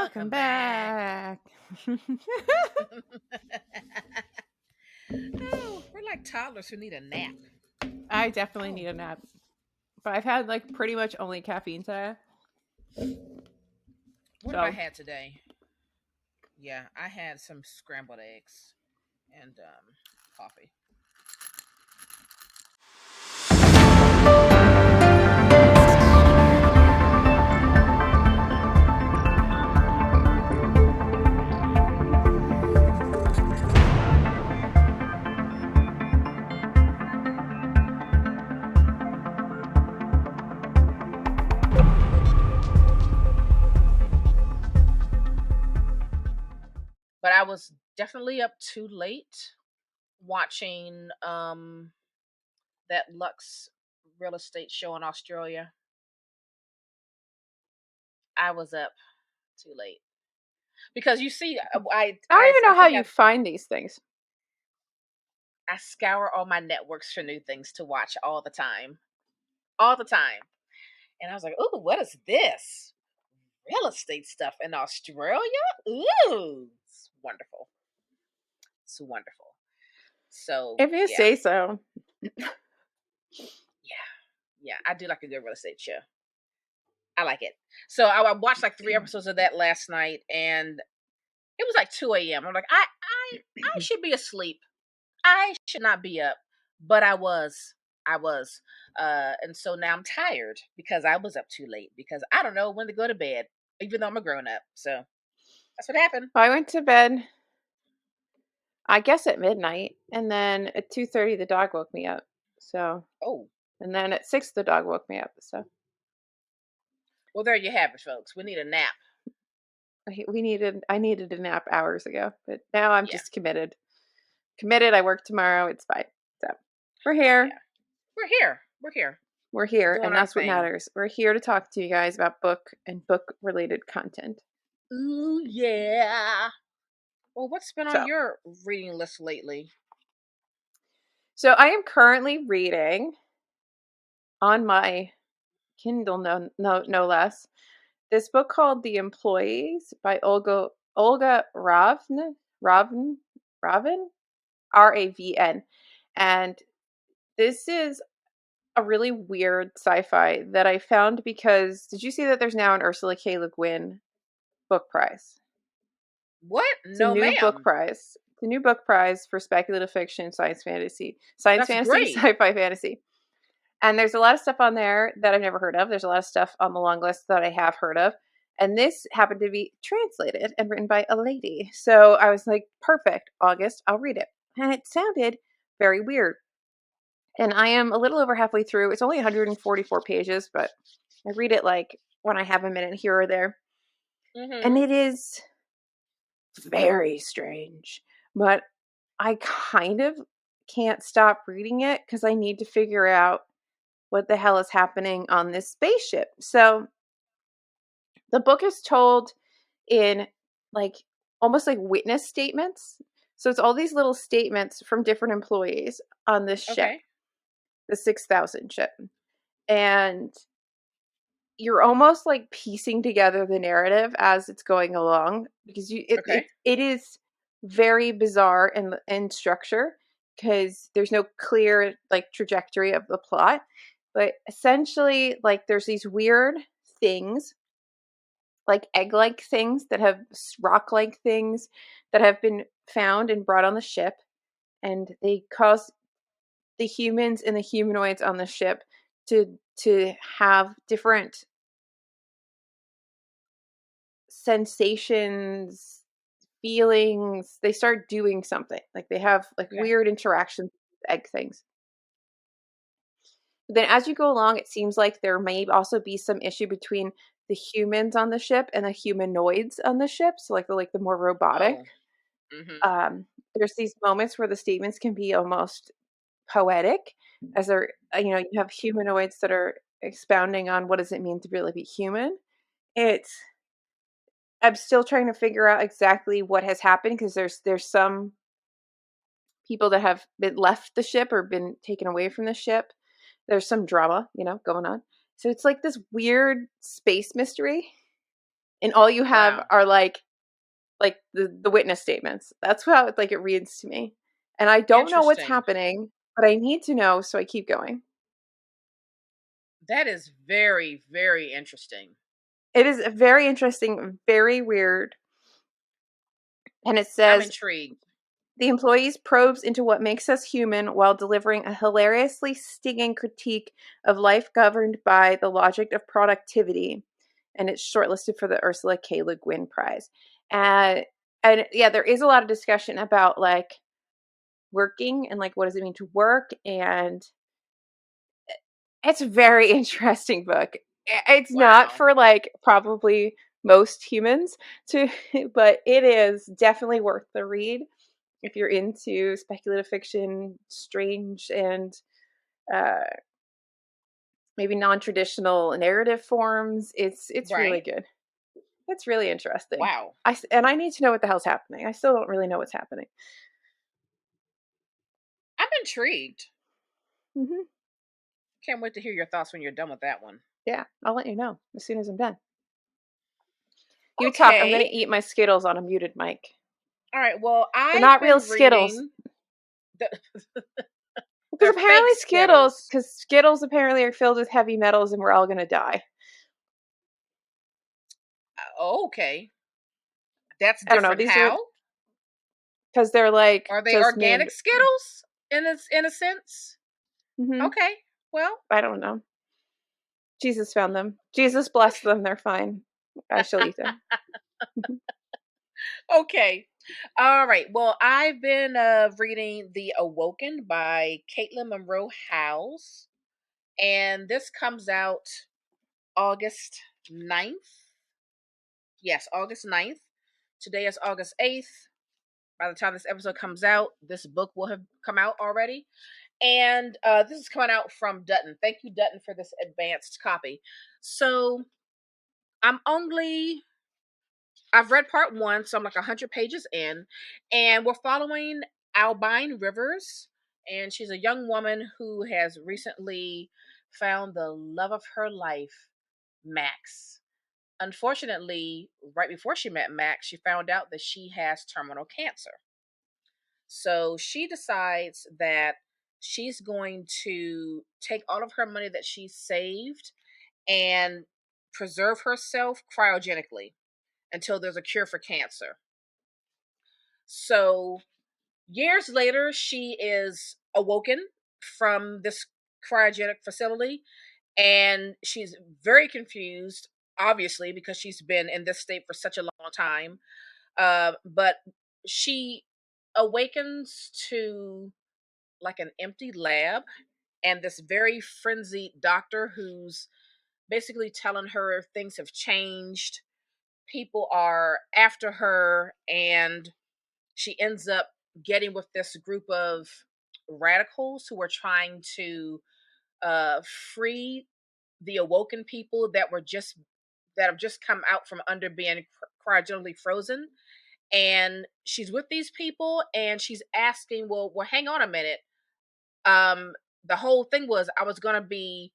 Welcome back. Oh, we're like toddlers who need a nap. I definitely need a nap. But I've had like pretty much only caffeine today. What have I had today? Yeah, I had some scrambled eggs and coffee. But I was definitely up too late watching that Lux real estate show in Australia. I was up too late because you see, I don't even know how you find these things. I scour all my networks for new things to watch all the time. And I was like, "Ooh, what is this? Real estate stuff in Australia? Ooh, it's wonderful. It's wonderful." So if you say so. Yeah, I do like a good real estate show. I like it. So I watched like 3 episodes of that last night, and it was like 2 a.m. I'm like, I should be asleep. I should not be up, but I was. And so now I'm tired because I was up too late because I don't know when to go to bed, even though I'm a grown up. So that's what happened. I went to bed, I guess at midnight, and then at 2:30 the dog woke me up. So and then at 6 the dog woke me up. So well, there you have it, folks. We need a nap. I needed a nap hours ago, but now I'm just committed. I work tomorrow. It's fine. So we're here. Yeah. We're here, and that's what matters. We're here to talk to you guys about book and book related content. Ooh yeah. Well, what's been on your reading list lately? So I am currently reading on my Kindle, no less, this book called The Employees by Olga Ravn, Ravn, and this is a really weird sci-fi that I found because did you see that there's now an Ursula K. Le Guin book prize? What? It's a new book prize. It's a new book prize for speculative fiction, science fantasy, sci-fi fantasy. And there's a lot of stuff on there that I've never heard of. There's a lot of stuff on the long list that I have heard of. And this happened to be translated and written by a lady. So I was like, perfect, August, I'll read it. And it sounded very weird. And I am a little over halfway through. It's only 144 pages, but I read it like when I have a minute here or there. Mm-hmm. And it is very strange. But I kind of can't stop reading it because I need to figure out what the hell is happening on this spaceship. So the book is told in like almost like witness statements. So it's all these little statements from different employees on this ship, the 6000 ship. And you're almost like piecing together the narrative as it's going along because it is very bizarre in structure because there's no clear like trajectory of the plot. But essentially, like, there's these weird things, like egg-like things that have rock-like things that have been found and brought on the ship. And they cause the humans and the humanoids on the ship to have different sensations, feelings. They start doing something. Like, they have, like, weird interactions with egg things. Then as you go along, it seems like there may also be some issue between the humans on the ship and the humanoids on the ship. So like the more robotic. There's these moments where the statements can be almost poetic as they're, you have humanoids that are expounding on what does it mean to really be human. I'm still trying to figure out exactly what has happened because there's some people that have been left the ship or been taken away from the ship. There's some drama, going on. So it's like this weird space mystery. and all you have Wow. are like the witness statements. That's how like it reads to me. And I don't know what's Interesting. happening, but I need to know, so I keep going. That is very, very interesting. It is very interesting, very weird. And it I'm says intrigued. the employees probes into what makes us human while delivering a hilariously stinging critique of life governed by the logic of productivity. And it's shortlisted for the Ursula K. Le Guin Prize. And yeah, there is a lot of discussion about like working and like what does it mean to work, and it's a very interesting book. It's not Wow. for like probably most humans to, but it is definitely worth the read if you're into speculative fiction, strange and uh, maybe non-traditional narrative forms. It's really Right. good. It's really interesting. Wow. I need to know what the hell's happening. I still don't really know what's happening. I'm intrigued. Hmm. Can't wait to hear your thoughts when you're done with that one. Yeah, I'll let you know as soon as I'm done. You talk. I'm Okay. going to eat my Skittles on a muted mic. All right. Well, They're I've not real been Skittles. reading the Because they're fake apparently Skittles. Skittles apparently are filled with heavy metals and we're all going to die. Okay. That's I don't know. different. These are How? because they're like Are they just made. organic Skittles in a sense? Hmm. Okay. Well, I don't know. Jesus found them. Jesus blessed them. They're fine. I shall eat them. okay. All right. Well, I've been reading The Awoken by Caitlin Monroe House, and this comes out August 9th. Yes, August 9th. Today is August 8th. By the time this episode comes out, this book will have come out already. And this is coming out from Dutton. Thank you, Dutton, for this advanced copy. So I'm only I've read part one, so I'm like 100 pages in, and we're following Albine Rivers, and she's a young woman who has recently found the love of her life, Max. Unfortunately, right before she met Max, she found out that she has terminal cancer. So she decides that she's going to take all of her money that she saved and preserve herself cryogenically until there's a cure for cancer. So years later, she is awoken from this cryogenic facility and she's very confused, obviously, because she's been in this state for such a long time. But she awakens to like an empty lab and this very frenzied doctor who's basically telling her things have changed, people are after her, and she ends up getting with this group of radicals who are trying to free the awoken people that have just come out from under being cryogenically frozen. And she's with these people and she's asking, well, hang on a minute. um the whole thing was I was going to be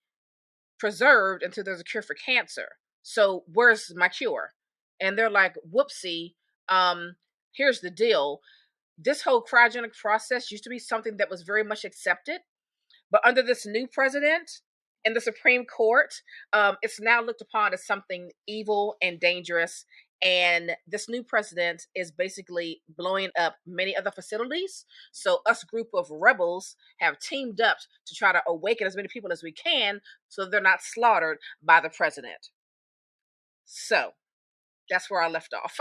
preserved until there's a cure for cancer, so where's my cure? And they're like, whoopsie. Here's the deal. This whole cryogenic process used to be something that was very much accepted, but under this new president in the Supreme Court, it's now looked upon as something evil and dangerous. And this new president is basically blowing up many other facilities. So us group of rebels have teamed up to try to awaken as many people as we can so they're not slaughtered by the president. So that's where I left off.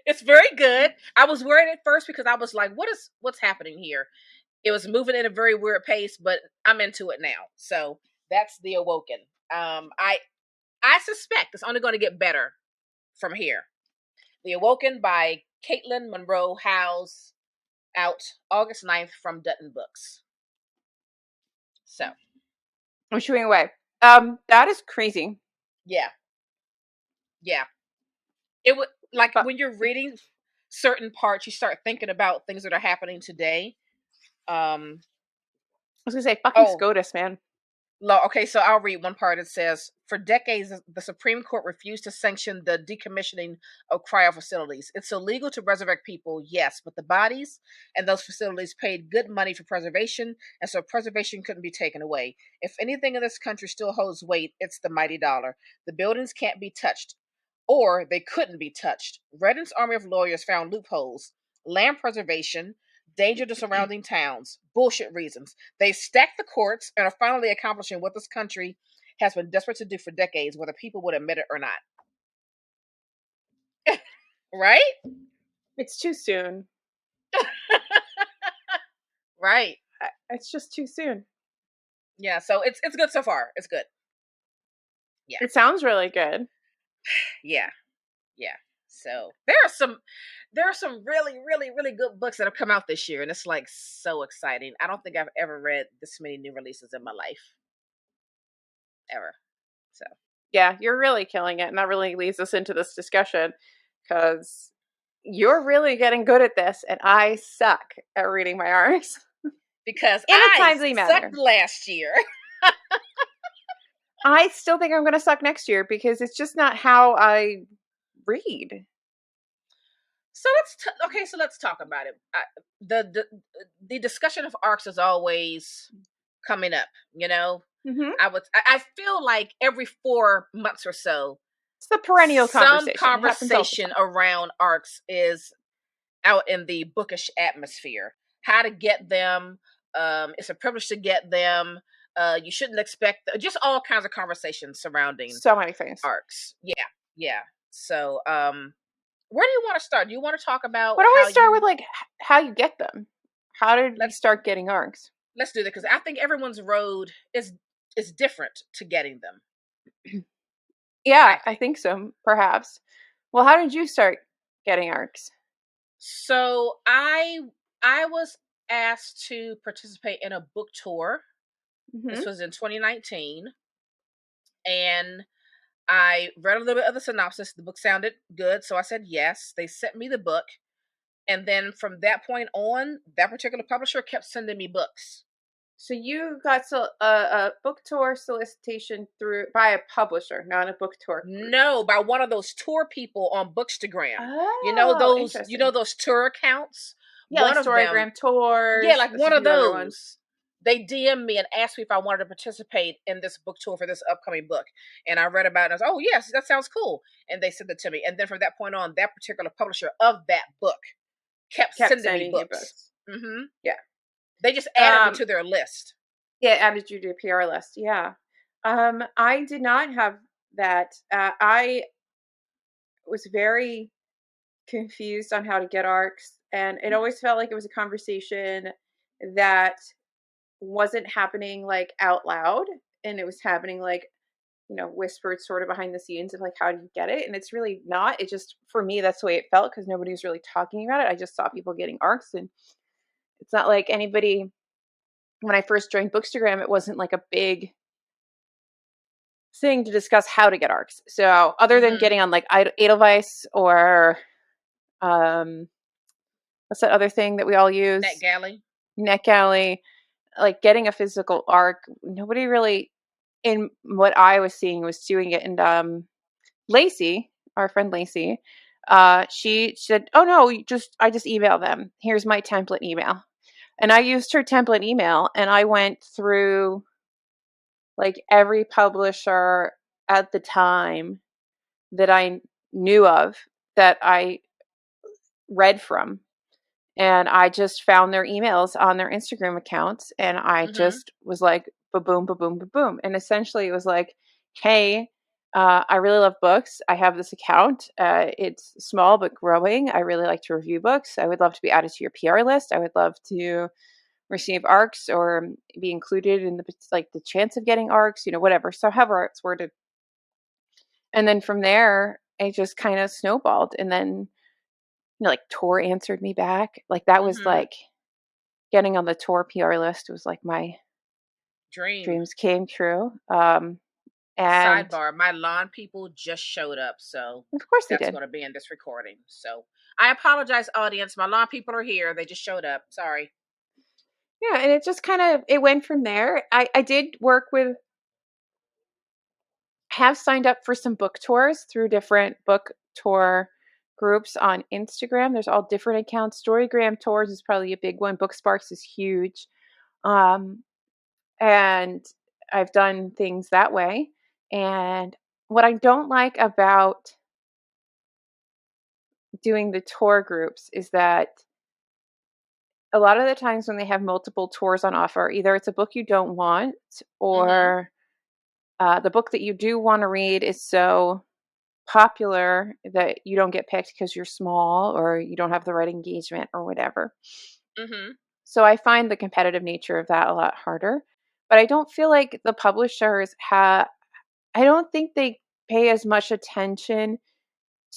It's very good. I was worried at first because I was like, what's happening here? It was moving at a very weird pace, but I'm into it now. So that's The Awoken. I suspect it's only going to get better from here. The Awoken by Caitlin Monroe House, out August 9th from Dutton Books. So I'm chewing away. That is crazy. yeah. Yeah. It would like But when you're reading certain parts, you start thinking about things that are happening today. I was gonna say fucking Oh, SCOTUS, man. law. Okay, so I'll read one part. It says, for decades, the Supreme Court refused to sanction the decommissioning of cryo facilities. It's illegal to resurrect people, yes, but the bodies and those facilities paid good money for preservation, and so preservation couldn't be taken away. If anything in this country still holds weight, it's the mighty dollar. The buildings can't be touched, or they couldn't be touched. Reddin's army of lawyers found loopholes: land preservation, danger to surrounding towns, bullshit reasons. They stacked the courts and are finally accomplishing what this country has been desperate to do for decades, whether people would admit it or not. Right? It's too soon. Right. It's just too soon. Yeah, so it's good so far. It's good. Yeah. It sounds really good. Yeah. Yeah. So there are some really, really, really good books that have come out this year, and it's like so exciting. I don't think I've ever read this many new releases in my life. Ever. So yeah, you're really killing it, and that really leads us into this discussion, because you're really getting good at this, and I suck at reading my arcs. Because in a timely manner. Sucked last year. I still think I'm going to suck next year because it's just not how I read. So let's talk about it. The discussion of arcs is always coming up. You know, I feel like every 4 months or so, it's the perennial conversation. Some conversation around arcs is out in the bookish atmosphere. How to get them? It's a privilege to get them. You shouldn't expect just all kinds of conversations surrounding so many things. Arcs. Yeah. So, where do you want to start? Do you want to talk about? Why don't we start with like how you get them? How did you start getting arcs? Let's do that, because I think everyone's road is different to getting them. Yeah, I think so. Perhaps. Well, how did you start getting arcs? So I was asked to participate in a book tour. This was in 2019, and I read a little bit of the synopsis. The book sounded good, so I said yes. They sent me the book, and then from that point on, that particular publisher kept sending me books. So you got a book tour solicitation by a publisher, not a book tour group. No, by one of those tour people on Bookstagram. Oh, you know those tour accounts? Yeah, one like Storygram Tours. Yeah, like one of those. They DM'd me and asked me if I wanted to participate in this book tour for this upcoming book. And I read about it and I was, oh yes, that sounds cool. And they sent it to me. And then from that point on, that particular publisher of that book kept sending me books. Mm-hmm. Yeah. They just added me to their list. Yeah, added you to a PR list. Yeah. I did not have that. I was very confused on how to get arcs. And it always felt like it was a conversation that wasn't happening like out loud, and it was happening like, you know, whispered sort of behind the scenes of like, how do you get it? And it's really not. It just, for me, that's the way it felt, because nobody was really talking about it. I just saw people getting arcs, and it's not like anybody, when I first joined Bookstagram, it wasn't like a big thing to discuss how to get arcs. So other than getting on like Edelweiss or what's that other thing that we all use? NetGalley. Like getting a physical arc, nobody really, in what I was seeing, was doing it. And Lacey, our friend Lacey, she said, oh no, I just email them. Here's my template email. And I used her template email, and I went through like every publisher at the time that I knew of, that I read from. And I just found their emails on their Instagram accounts, and I just was like, ba-boom, ba-boom, ba-boom. And essentially it was like, hey, I really love books. I have this account. It's small but growing. I really like to review books. I would love to be added to your PR list. I would love to receive arcs or be included in the chance of getting arcs, you know, whatever. So however it's worded. And then from there, it just kind of snowballed. And then, you know, like Tor answered me back. Like that was like getting on the Tor PR list was like my dreams came true. And sidebar, my lawn people just showed up, so of course that's going to be in this recording. So I apologize, audience. My lawn people are here. They just showed up. Sorry. Yeah, and it just kind of, it went from there. I did work with have signed up for some book tours through different book tour groups on Instagram. There's all different accounts. Storygram Tours is probably a big one. Booksparks is huge. Um, and I've done things that way. And what I don't like about doing the tour groups is that a lot of the times when they have multiple tours on offer, either it's a book you don't want, Mm-hmm. or the book that you do want to read is so popular that you don't get picked because you're small or you don't have the right engagement or whatever. Mm-hmm. So I find the competitive nature of that a lot harder. But I don't feel like the publishers have, I don't think they pay as much attention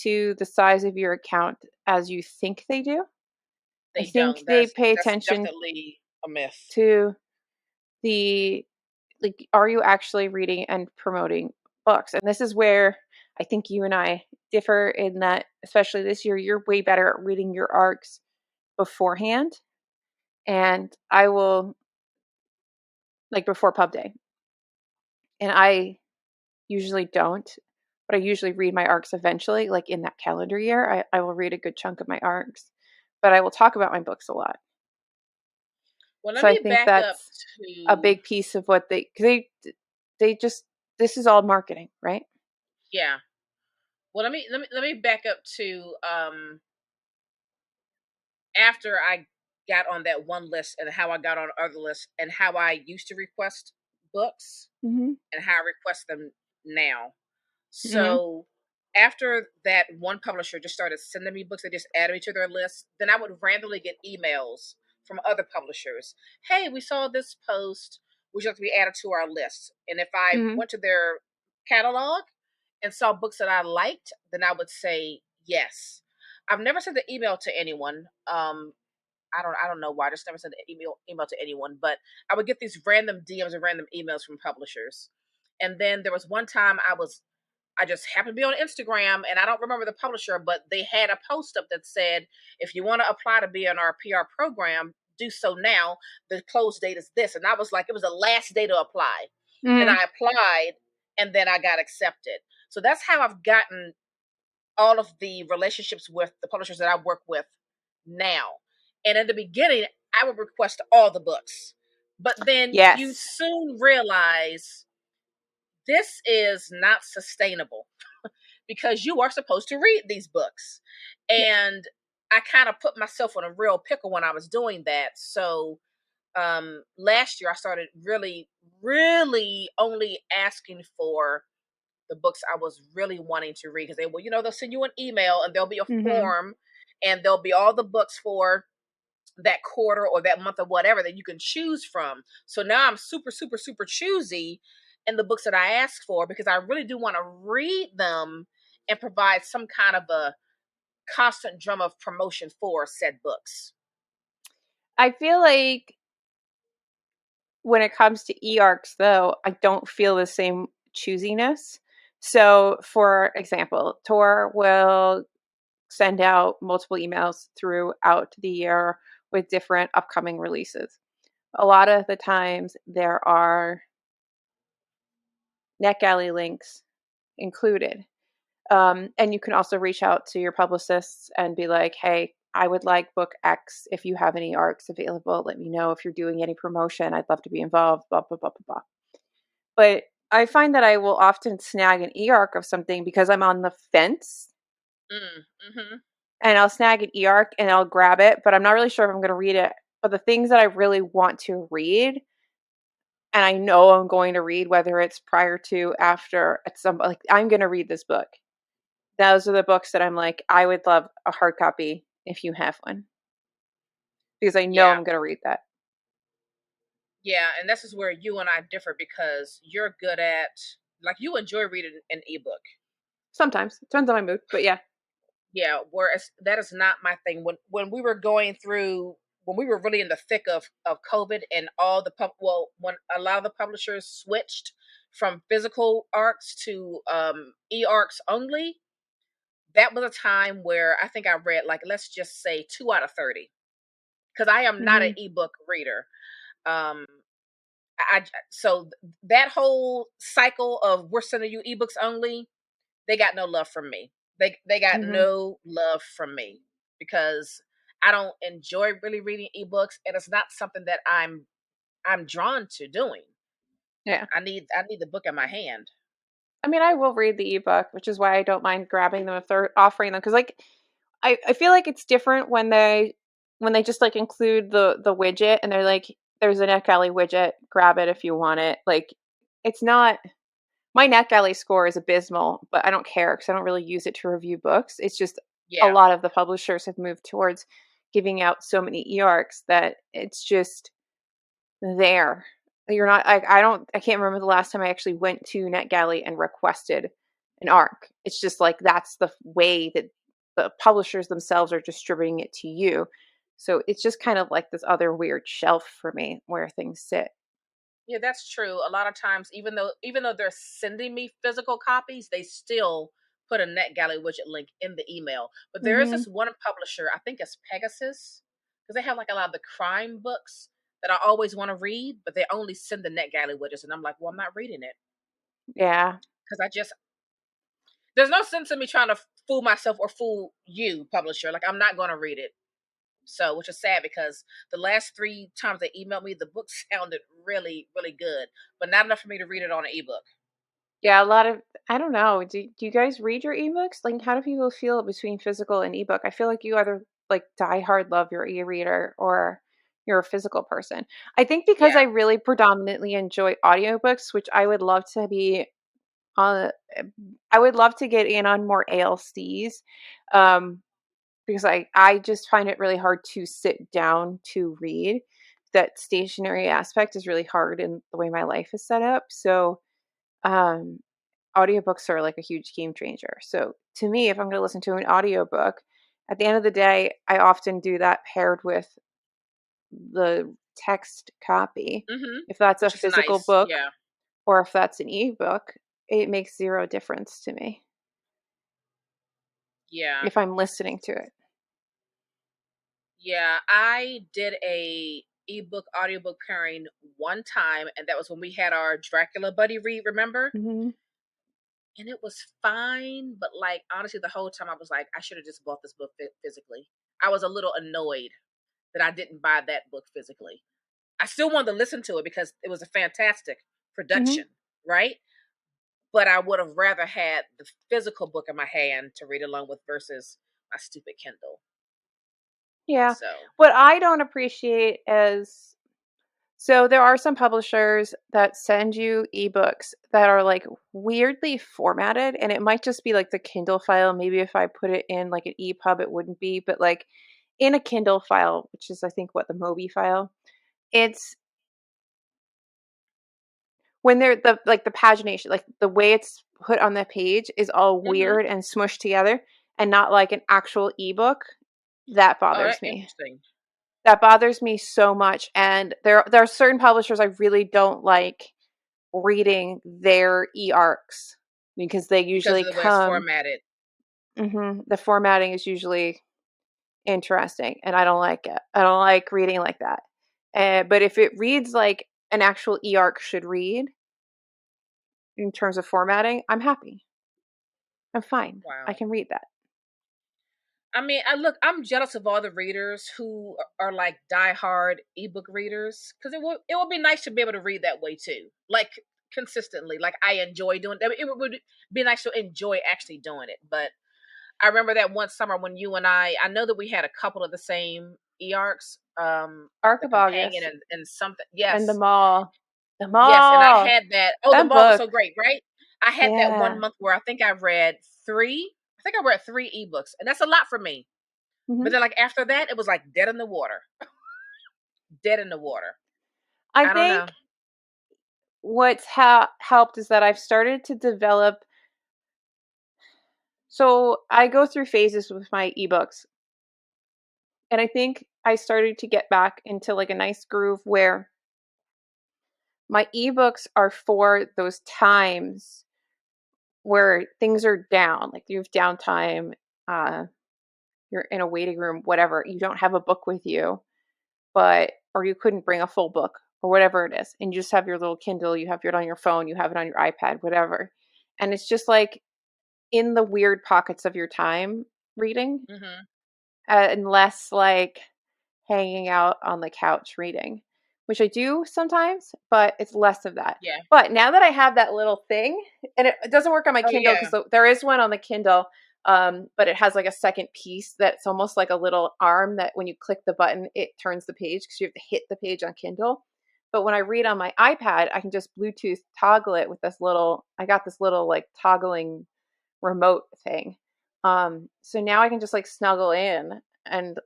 to the size of your account as you think they do. I They think don't. they That's pay that's attention definitely a myth. to the, like, are you actually reading and promoting books? And this is where I think you and I differ in that, especially this year, you're way better at reading your arcs beforehand. And I will, like, before pub day. And I usually don't, but I usually read my arcs eventually, like in that calendar year. I will read a good chunk of my arcs, but I will talk about my books a lot. Well, let So I me think back up that's a to big piece of what they just, this is all marketing, right? yeah. Well, let me back up to after I got on that one list and how I got on other lists and how I used to request books Mhm. and how I request them now. Mhm. So after that one publisher just started sending me books, they just added me to their list, then I would randomly get emails from other publishers. Hey, we saw this post. Would you like to be added to our list? And if I Mhm. went to their catalog and saw books that I liked, then I would say yes. I've never sent an email to anyone. I don't know why. I just never sent an email to anyone, but I would get these random DMs and random emails from publishers. And then there was one time I just happened to be on Instagram and I don't remember the publisher, but they had a post up that said, if you want to apply to be in our PR program, do so now. The close date is this. And I was like, it was the last day to apply. And Mhm. I applied and then I got accepted. So that's how I've gotten all of the relationships with the publishers that I work with now. And in the beginning, I would request all the books. But then you Yes. soon realize this is not sustainable because you are supposed to read these books. Yeah. And I kind of put myself in a real pickle when I was doing that. So last year I started really only asking for the books I was really wanting to read because they'll send you an email and there'll be a Mhm. form and there'll be all the books for that quarter or that month or whatever that you can choose from. So now I'm super choosy in the books that I ask for because I really do want to read them and provide some kind of a constant drum of promotion for said books. I feel like when it comes to e-arcs though, I don't feel the same choosiness. So, for example, Tor will send out multiple emails throughout the year with different upcoming releases. A lot of the times there are NetGalley links included. And you can also reach out to your publicists and be like, hey, I would like book X. If you have any arcs available, let me know. If you're doing any promotion, I'd love to be involved, blah, blah, blah, blah, blah. But I find that I will often snag an e-arc of something because I'm on the fence, Mm-hmm. and I'll snag an e-arc and I'll grab it, but I'm not really sure if I'm going to read it. But the things that I really want to read, and I know I'm going to read, whether it's prior to, after, at some, like, I'm going to read this book. Those are the books that I'm like, I would love a hard copy if you have one, because I know Yeah. I'm going to read that. Yeah, and this is where you and I differ because you're good at like you enjoy reading an ebook. Sometimes it depends on my mood, but yeah. Yeah, whereas that is not my thing. When we were going through when we were really in the thick of COVID and all the when a lot of the publishers switched from physical arcs to e arcs only, that was a time where I think I read like let's just say 2 out of 30 because I am not an Hmm. ebook reader. Um, So that whole cycle of we're sending you ebooks only, they got no love from me. They got Mm-hmm. no love from me because I don't enjoy really reading ebooks, and it's not something that I'm drawn to doing. Yeah. I need the book in my hand. I mean, I will read the ebook, which is why I don't mind grabbing them if they're offering them. Because like, I feel like it's different when they just like include the widget and they're like, there's a NetGalley widget, grab it if you want it. Like, it's not my NetGalley score is abysmal, but I don't care because I don't really use it to review books. It's just a Yeah. lot of the publishers have moved towards giving out so many eARCs that it's just there. You're not I can't remember the last time I actually went to NetGalley and requested an ARC. It's just like that's the way that the publishers themselves are distributing it to you. So it's just kind of like this other weird shelf for me where things sit. Yeah, that's true. A lot of times, even though they're sending me physical copies, they still put a NetGalley widget link in the email. But there is Hmm. this one publisher, I think it's Pegasus, because they have like a lot of the crime books that I always want to read, but they only send the NetGalley widgets, and I'm like, well, I'm not reading it Yeah. because I just there's no sense in me trying to fool myself or fool you, publisher. Like I'm not going to read it. So, which is sad because the last three times they emailed me, the book sounded really, really good, but not enough for me to read it on an ebook. Yeah, a lot of I don't know. Do you guys read your ebooks? Like how do people feel between physical and ebook? I feel like you either like die hard love your e-reader or you're a physical person. I think because I Yeah. really predominantly enjoy audiobooks, which I would love to be on I would love to get in on more ALCs. Um because I just find it really hard to sit down to read. That stationary aspect is really hard in the way my life is set up. So um audiobooks are like a huge game changer. So to me, if I'm going to listen to an audiobook, at the end of the day, I often do that paired with the text copy. Mhm. If that's a Which is physical nice. book Yeah. or if that's an ebook, it makes zero difference to me Yeah. if I'm listening to it. Yeah. I did a ebook audiobook pairing one time, and that was when we had our Dracula buddy read, remember? Hmm. And it was fine, but like honestly, the whole time I was like, I should have just bought this book physically. I was a little annoyed that I didn't buy that book physically. I still wanted to listen to it because it was a fantastic Hmm. production, right? But I would have rather had the physical book in my hand to read along with versus my stupid Kindle. Yeah. So, What I don't appreciate is so there are some publishers that send you ebooks that are like weirdly formatted, and it might just be like the Kindle file. Maybe if I put it in like an EPUB, it wouldn't be, but like in a Kindle file, which is I think what the Mobi file, it's when they're the like the pagination, like the way it's put on the page is all hmm. weird and smushed together and not like an actual ebook. That Oh, bothers that's me. interesting. That bothers me so much. And there are certain publishers I really don't like reading their eARCs because they Because usually of the way it's come. formatted. The formatting is usually interesting, and I don't like it. I don't like reading like that. But if it reads like an actual eARC should read in terms of formatting, I'm happy. I'm fine. I Wow. can read that. I mean, I'm jealous of all the readers who are like diehard ebook readers because it would be nice to be able to read that way too, like consistently. Like I enjoy doing it. It would be nice to enjoy actually doing it. But I remember that one summer when you and I know that we had a couple of the same eARCs, Arc the of companion August and something. and the Yes, mall. The yes, and I mall. had that. Oh, the That mall was so book. great, right? I had that one Yeah. month where I think I read three. I think I read three ebooks, and that's a lot for me. But Hmm. then, like after that, it was like dead in the water, dead in the water. I I don't think know. what's helped is that I've started to develop. So I go through phases with my ebooks. And I think I started to get back into like a nice groove where my ebooks are for those times where things are down, like you have downtime, uh, you're in a waiting room, whatever. You don't have a book with you, but or you couldn't bring a full book or whatever it is, and you just have your little Kindle, you have it on your phone, you have it on your iPad, whatever. And it's just like in the weird pockets of your time reading, and less like hanging out on the couch reading, which I do sometimes, but it's less of that. Yeah. But now that I have that little thing, and it doesn't work on my Kindle because there is one on the Kindle, but it has like a second piece that's almost like a little arm that when you click the button, it turns the page because you have to hit the page on Kindle. But when I read on my iPad, I can just Bluetooth toggle it with this little, I got this little like toggling remote thing. So now I can just like snuggle in and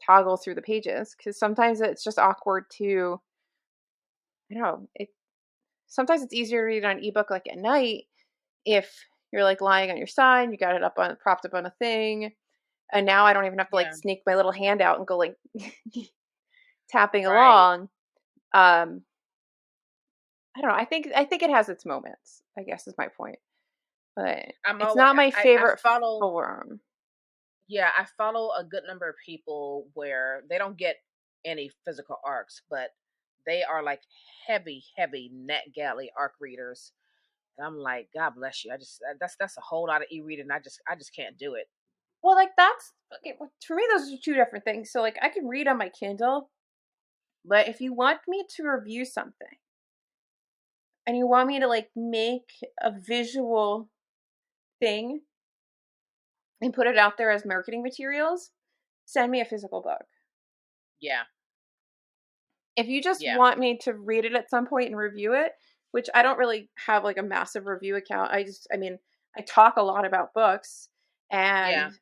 toggle through the pages, because sometimes it's just awkward to, I don't know, sometimes it's easier to read on ebook like at night if you're like lying on your side, you got it up on propped up on a thing, and now I don't even have to like sneak my little hand out and go like tapping along. I don't know. I think it has its moments, I guess is my point. But it's not my favorite form. Yeah, I follow a good number of people where they don't get any physical arcs, but they are like heavy NetGalley arc readers. And I'm like, God bless you. I just that's a whole lot of e-reading. I just can't do it. Well, like that's okay, for me. Those are two different things. So like I can read on my Kindle, but if you want me to review something and you want me to like make a visual thing and put it out there as marketing materials, send me a physical book. Yeah. If you just want me to read it at some point and review it, which I don't really have like a massive review account. I talk a lot about books and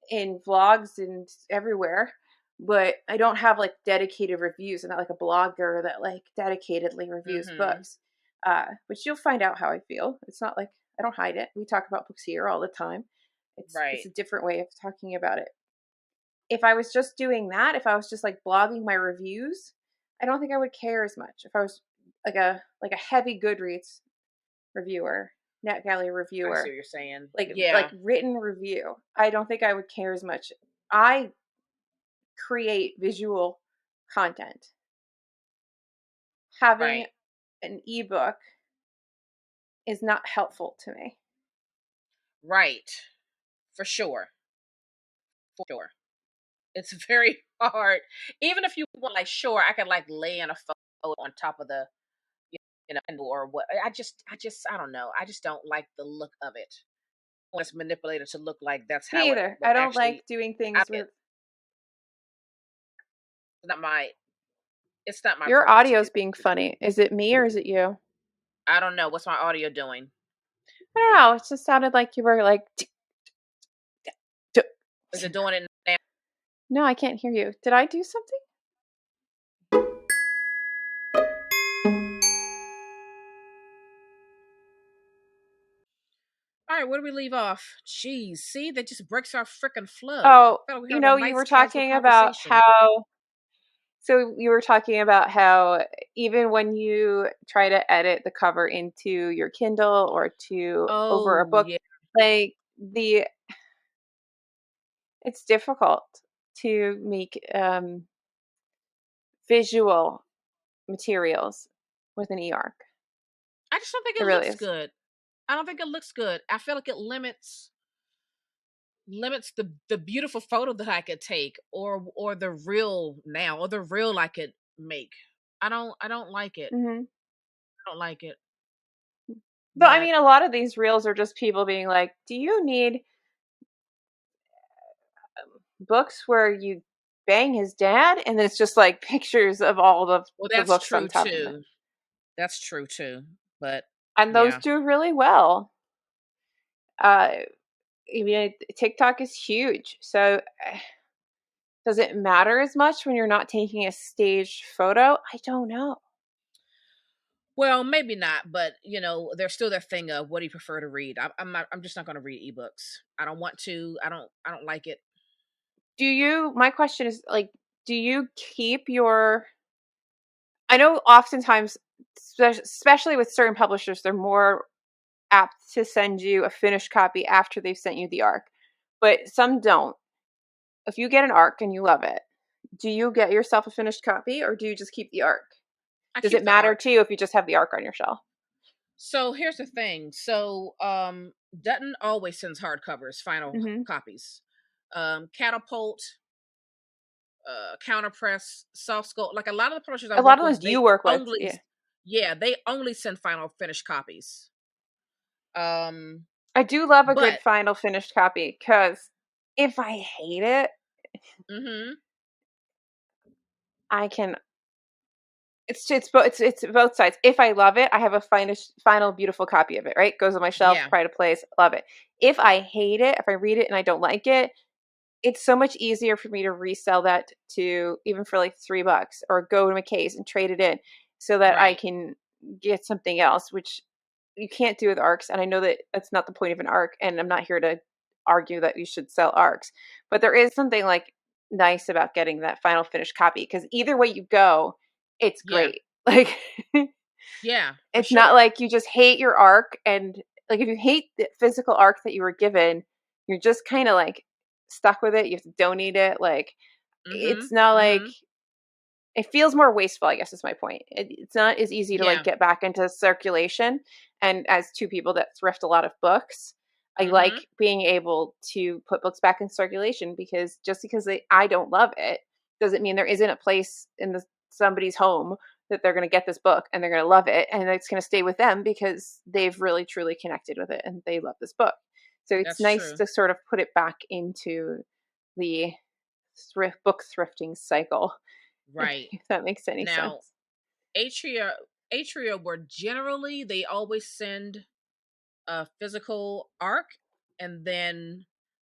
in vlogs and everywhere, but I don't have like dedicated reviews. I'm not like a blogger that like dedicatedly reviews books, which you'll find out how I feel. It's not like I don't hide it. We talk about books here all the time. It's a different way of talking about it. If I was just doing that, if I was just like blogging my reviews, I don't think I would care as much. If I was like a heavy Goodreads reviewer, NetGalley reviewer, I see what you're saying. Like written review, I don't think I would care as much. I create visual content. Having an ebook is not helpful to me. Right. For sure. It's very hard. Even if you want, like, sure, I could like lay in a photo on top of the, or what. I don't know. I just don't like the look of it. When it's manipulated to look like that's Me how it either. would I don't actually. like doing things with. It's not my. Your audio's being funny. Is it me or is it you? I don't know. What's my audio doing? I don't know. It just sounded like you were like. Is it doing it now? No, I can't hear you. Did I do something? All right, where do we leave off? Jeez, see, that just breaks our freaking flow. Oh, you were talking about how. So you were talking about how even when you try to edit the cover into your Kindle or over a book, like it's difficult to make visual materials with an e-arc. I just don't think it looks good. I don't think it looks good. I feel like it limits the beautiful photo that I could take or the reel I could make. I don't like it. Mm-hmm. I don't like it. But I mean, a lot of these reels are just people being like, do you need books where you bang his dad? And it's just like pictures of all the books on top of it. That's true too. And those do really well. I mean, TikTok is huge. So does it matter as much when you're not taking a staged photo? I don't know. Well, maybe not, but there's still that thing of what do you prefer to read? I'm just not going to read ebooks. I don't want to. I don't like it. My question is like, do you keep your, I know oftentimes, especially with certain publishers, they're more apt to send you a finished copy after they've sent you the arc, but some don't. If you get an arc and you love it, do you get yourself a finished copy, or do you just keep the ARC? I Does keep it the matter ARC. to you if you just have the ARC on your shelf? So here's the thing. So Dutton always sends hardcovers, final Mm-hmm. copies. Catapult, Counterpress, Soft Skull, like a lot of the publishers I A lot work of those with, you they work with, only, yeah. yeah, they only send final finished copies. I do love a good But final finished copy, because if I hate it, mm-hmm. I can. It's both sides. If I love it, I have a final beautiful copy of it. Right, goes on my shelf, Yeah, pride of place. Love it. If I hate it, if I read it and I don't like it, it's so much easier for me to resell that to, even for like $3, or go to McKay's and trade it in, so that I right. can get something else, which you can't do with ARCs. And I know that that's not the point of an ARC, and I'm not here to argue that you should sell ARCs, but there is something like nice about getting that final finished copy, because either way you go, it's Yeah, great. Like, yeah, for it's not sure. like you just hate your ARC, and like if you hate the physical ARC that you were given, you're just kind of like stuck with it. You have to donate it. Like, Mm-hmm. it's not like, Mm-hmm. it feels more wasteful, I guess is my point. It's not as easy to like Yeah. get back into circulation. And as two people that thrift a lot of books, I like Mm-hmm. being able to put books back in circulation, because just because I don't love it doesn't mean there isn't a place in somebody's home that they're going to get this book and they're going to love it, and it's going to stay with them because they've really truly connected with it and they love this book. So it's That's nice true. to sort of put it back into the book thrifting cycle, Right. if that makes any Now, sense. Atria Atria were generally, they always send a physical ARC, and then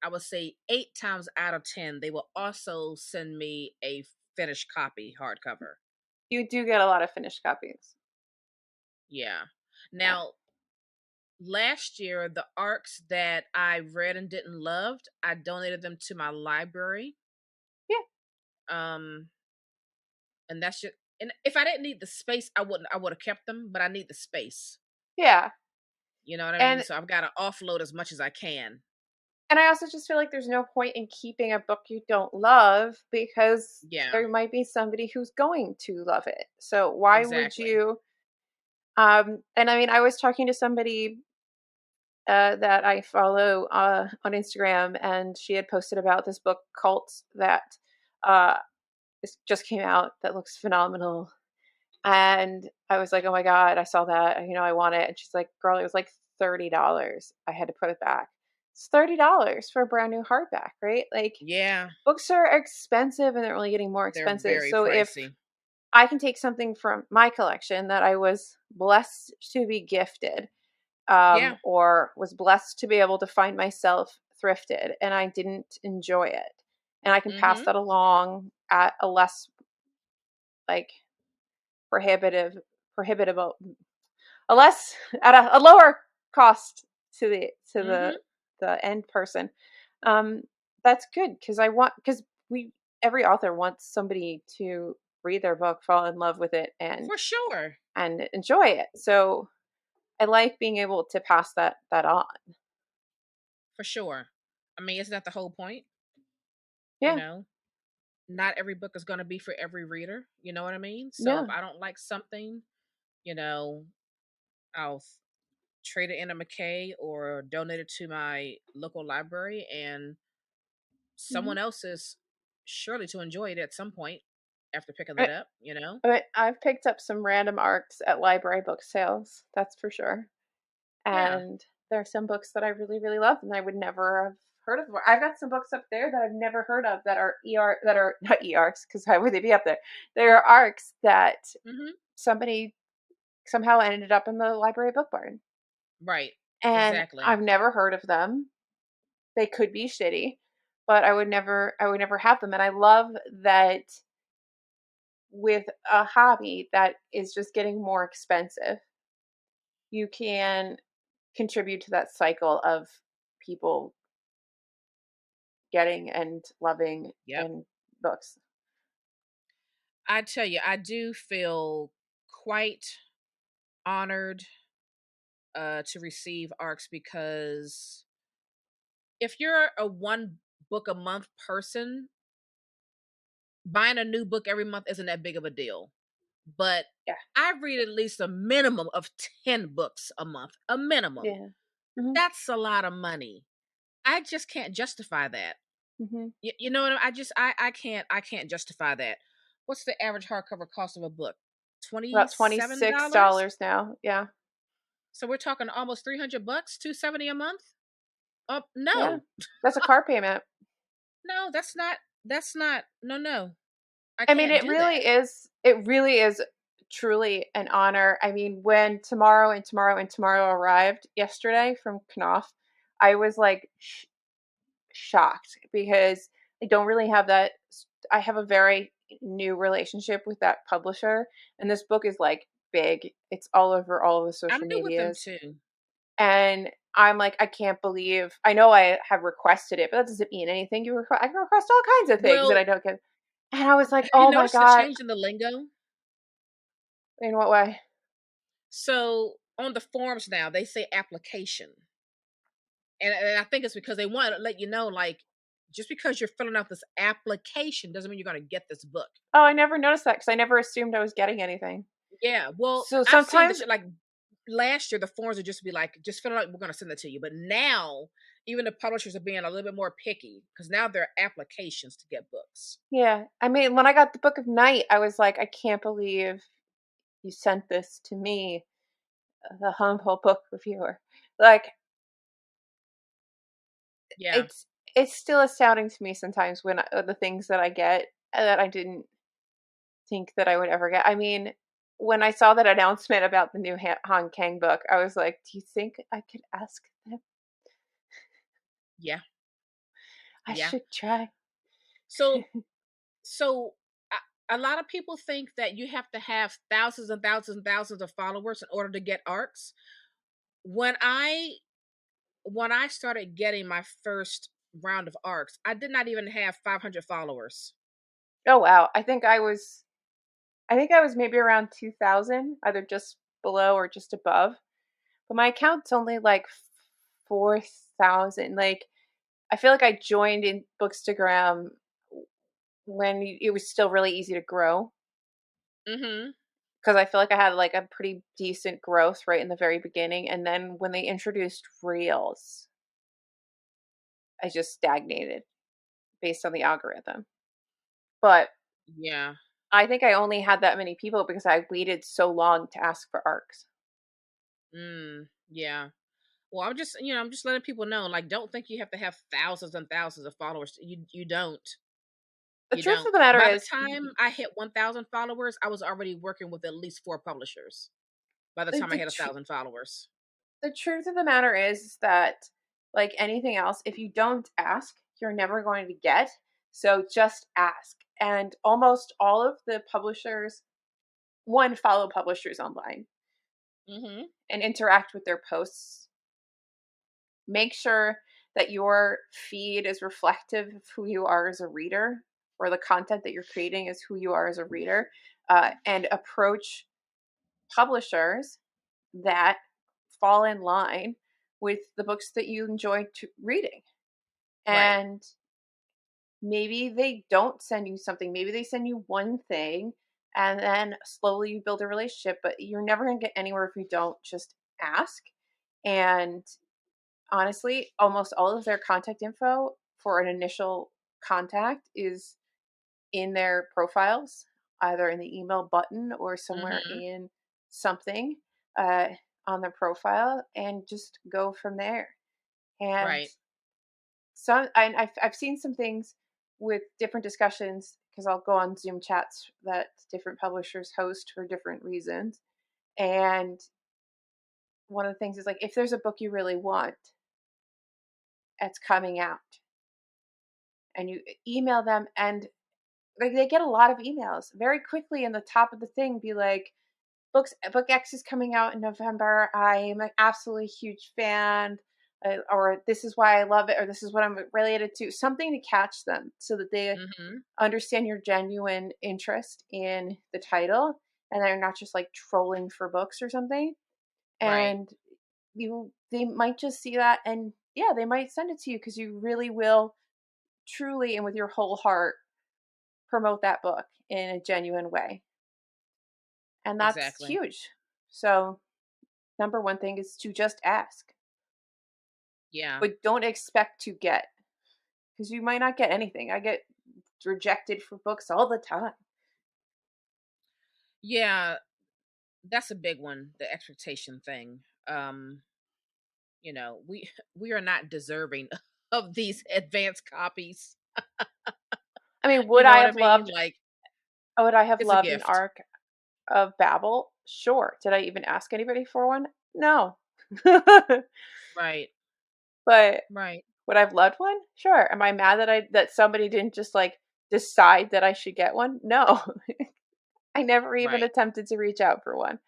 I would say 8 times out of 10 they will also send me a finished copy hardcover. You do get a lot of finished copies. Yeah. Yeah. Now, last year the ARCs that I read and didn't love, I donated them to my library. Yeah. Um and that's just, and if I didn't need the space, I would have kept them, but I need the space. Yeah. You know what I mean? And So I've got to offload as much as I can. I also just feel like there's no point in keeping a book you don't love, because Yeah, there might be somebody who's going to love it. So why would exactly. you, and I mean, I was talking to somebody that I follow on Instagram, and she had posted about this book Cult that uh just came out, that looks phenomenal. And I was like, oh my God, I saw that. I want it. And she's like, girl, it was like $30. I had to put it back. It's $30 for a brand new hardback, right? Like, Yeah, books are expensive, and they're only getting more they're expensive. very So if pricey. I can take something from my collection that I was blessed to be gifted, Yeah. or was blessed to be able to find myself thrifted, and I didn't enjoy it, and I can pass Mhm. that along at a less like prohibitive prohibitable a less at a lower cost to Mhm. the end person. um that's good, because we every author wants somebody to read their book, fall in love with it, For sure. and enjoy it. So I like being able to pass that on. For sure. I mean, isn't that the whole point? You Yeah. know, not every book is going to be for every reader. You know what I mean? So if No. I don't like something, you know, I'll trade it in a McKay or donate it to my local library, and Hmm. someone else is surely to enjoy it at some point after picking I, that up, you know? I've picked up some random arcs at library book sales, that's for sure. Yeah. And there are some books that I really, really love, and I would never have heard of before. I've got some books up there that I've never heard of, that are that are not ERs, because why would they be up there? They are arcs that Mhm. somebody somehow ended up in the library book barn, Right. and Exactly. I've never heard of them. They could be shitty, but I would never have them. And I love that with a hobby that is just getting more expensive, you can contribute to that cycle of people getting and loving Yep. and books. I tell you, I do feel quite honored to receive ARCs, because if you're a one book a month person, buying a new book every month isn't that big of a deal. But Yeah. I read at least a minimum of 10 books a month, a minimum. Yeah. Hmm. That's a lot of money. I just can't justify that. Hmm. You know what I can't justify that. What's the average hardcover cost of a book? About $27. $26 now. Yeah. So we're talking almost 300 bucks, 270 a month? Yeah. No. That's a car payment. No, that's not no. I I mean, can't do that. it really is truly an honor. I mean, when tomorrow arrived yesterday from Knopf, I was like shocked because I don't really have that. I have a very new relationship with that publisher, and this book is like big. It's all over all of the I'm social new with them medias. too. And I'm like, I can't believe. I know I have requested it, but that doesn't mean anything. I can request all kinds of things, and Well, I don't get. And I was like, have you oh my noticed the god, change in the lingo? in what way? So on the forms now, they say application. And I think it's because they want to let you know, like, just because you're filling out this application doesn't mean you're going to get this book. Oh, I never noticed that because I never assumed I was getting anything. Yeah, well, So I've seen sometimes, this like last year. The forms would just be like, just fill it out. We're going to send it to you. But now, even the publishers are being a little bit more picky because now there are applications to get books. yeah. I mean, when I got the Book of Night, I was like, I can't believe you sent this to me, the humble book reviewer. Like, Yeah, it's it's still astounding to me sometimes when the things that I get that I didn't think that I would ever get. I mean, when I saw that announcement about the new Han Kang book, I was like, "Do you think I could ask them? yeah, I yeah. should try." So, so a lot of people think that you have to have thousands and thousands and thousands of followers in order to get arcs. When I when I started getting my first round of arcs, I did not even have 500 followers. Oh wow, I think I was maybe around 2,000, either just below or just above. But my account's only like 4,000. Like I feel like I joined in bookstagram when it was still really easy to grow Mm-hmm. because I feel like I had like a pretty decent growth right in the very beginning, and then when they introduced reels, I just stagnated based on the algorithm. But Yeah. I think I only had that many people because I waited so long to ask for arcs. Yeah. Well, I'm just letting people know, like, don't think you have to have thousands and thousands of followers. You don't. The You truth don't. of the matter By the is, time I hit 1,000 followers, I was already working with at least 4 publishers. By the the, time I the, hit a tr- thousand followers. the truth of the matter is that, like anything else, if you don't ask, you're never going to get. So just ask. And almost all of the publishers, one, follow publishers online Mm-hmm. and interact with their posts. Make sure that your feed is reflective of who you are as a reader, or the content that you're creating is who you are as a reader, and approach publishers that fall in line with the books that you enjoy reading. Right. And maybe they don't send you something, maybe they send you one thing, and then slowly you build a relationship, but you're never going to get anywhere if you don't just ask. And honestly, almost all of their contact info for an initial contact is in their profiles, either in the email button or somewhere Mm-hmm. in something uh, on their profile, and just go from there. And Right. I've seen some things with different discussions because I'll go on Zoom chats that different publishers host for different reasons. And one of the things is like, if there's a book you really want that's coming out, and you email them, and like they get a lot of emails very quickly in the top of the thing, be like, book X is coming out in November. I am an absolutely huge fan, or this is why I love it, or this is what I'm related to. Something to catch them so that they Mm-hmm. understand your genuine interest in the title, and they're not just like trolling for books or something. Right. And they might just see that, and yeah, they might send it to you because you really will truly and with your whole heart promote that book in a genuine way. And that's Exactly. huge. So, number one thing is to just ask, Yeah. but don't expect to get, because you might not get anything. I get rejected for books all the time. Yeah, that's a big one, the expectation thing. We we are not deserving of these advanced copies. I mean, You know what I mean? Like, would I have it's a loved an gift. arc of Babel? Sure. Did I even ask anybody for one? No. Right. But Right. would I have loved one? Sure. Am I mad that that somebody didn't just like decide that I should get one? No. I never even Right. attempted to reach out for one.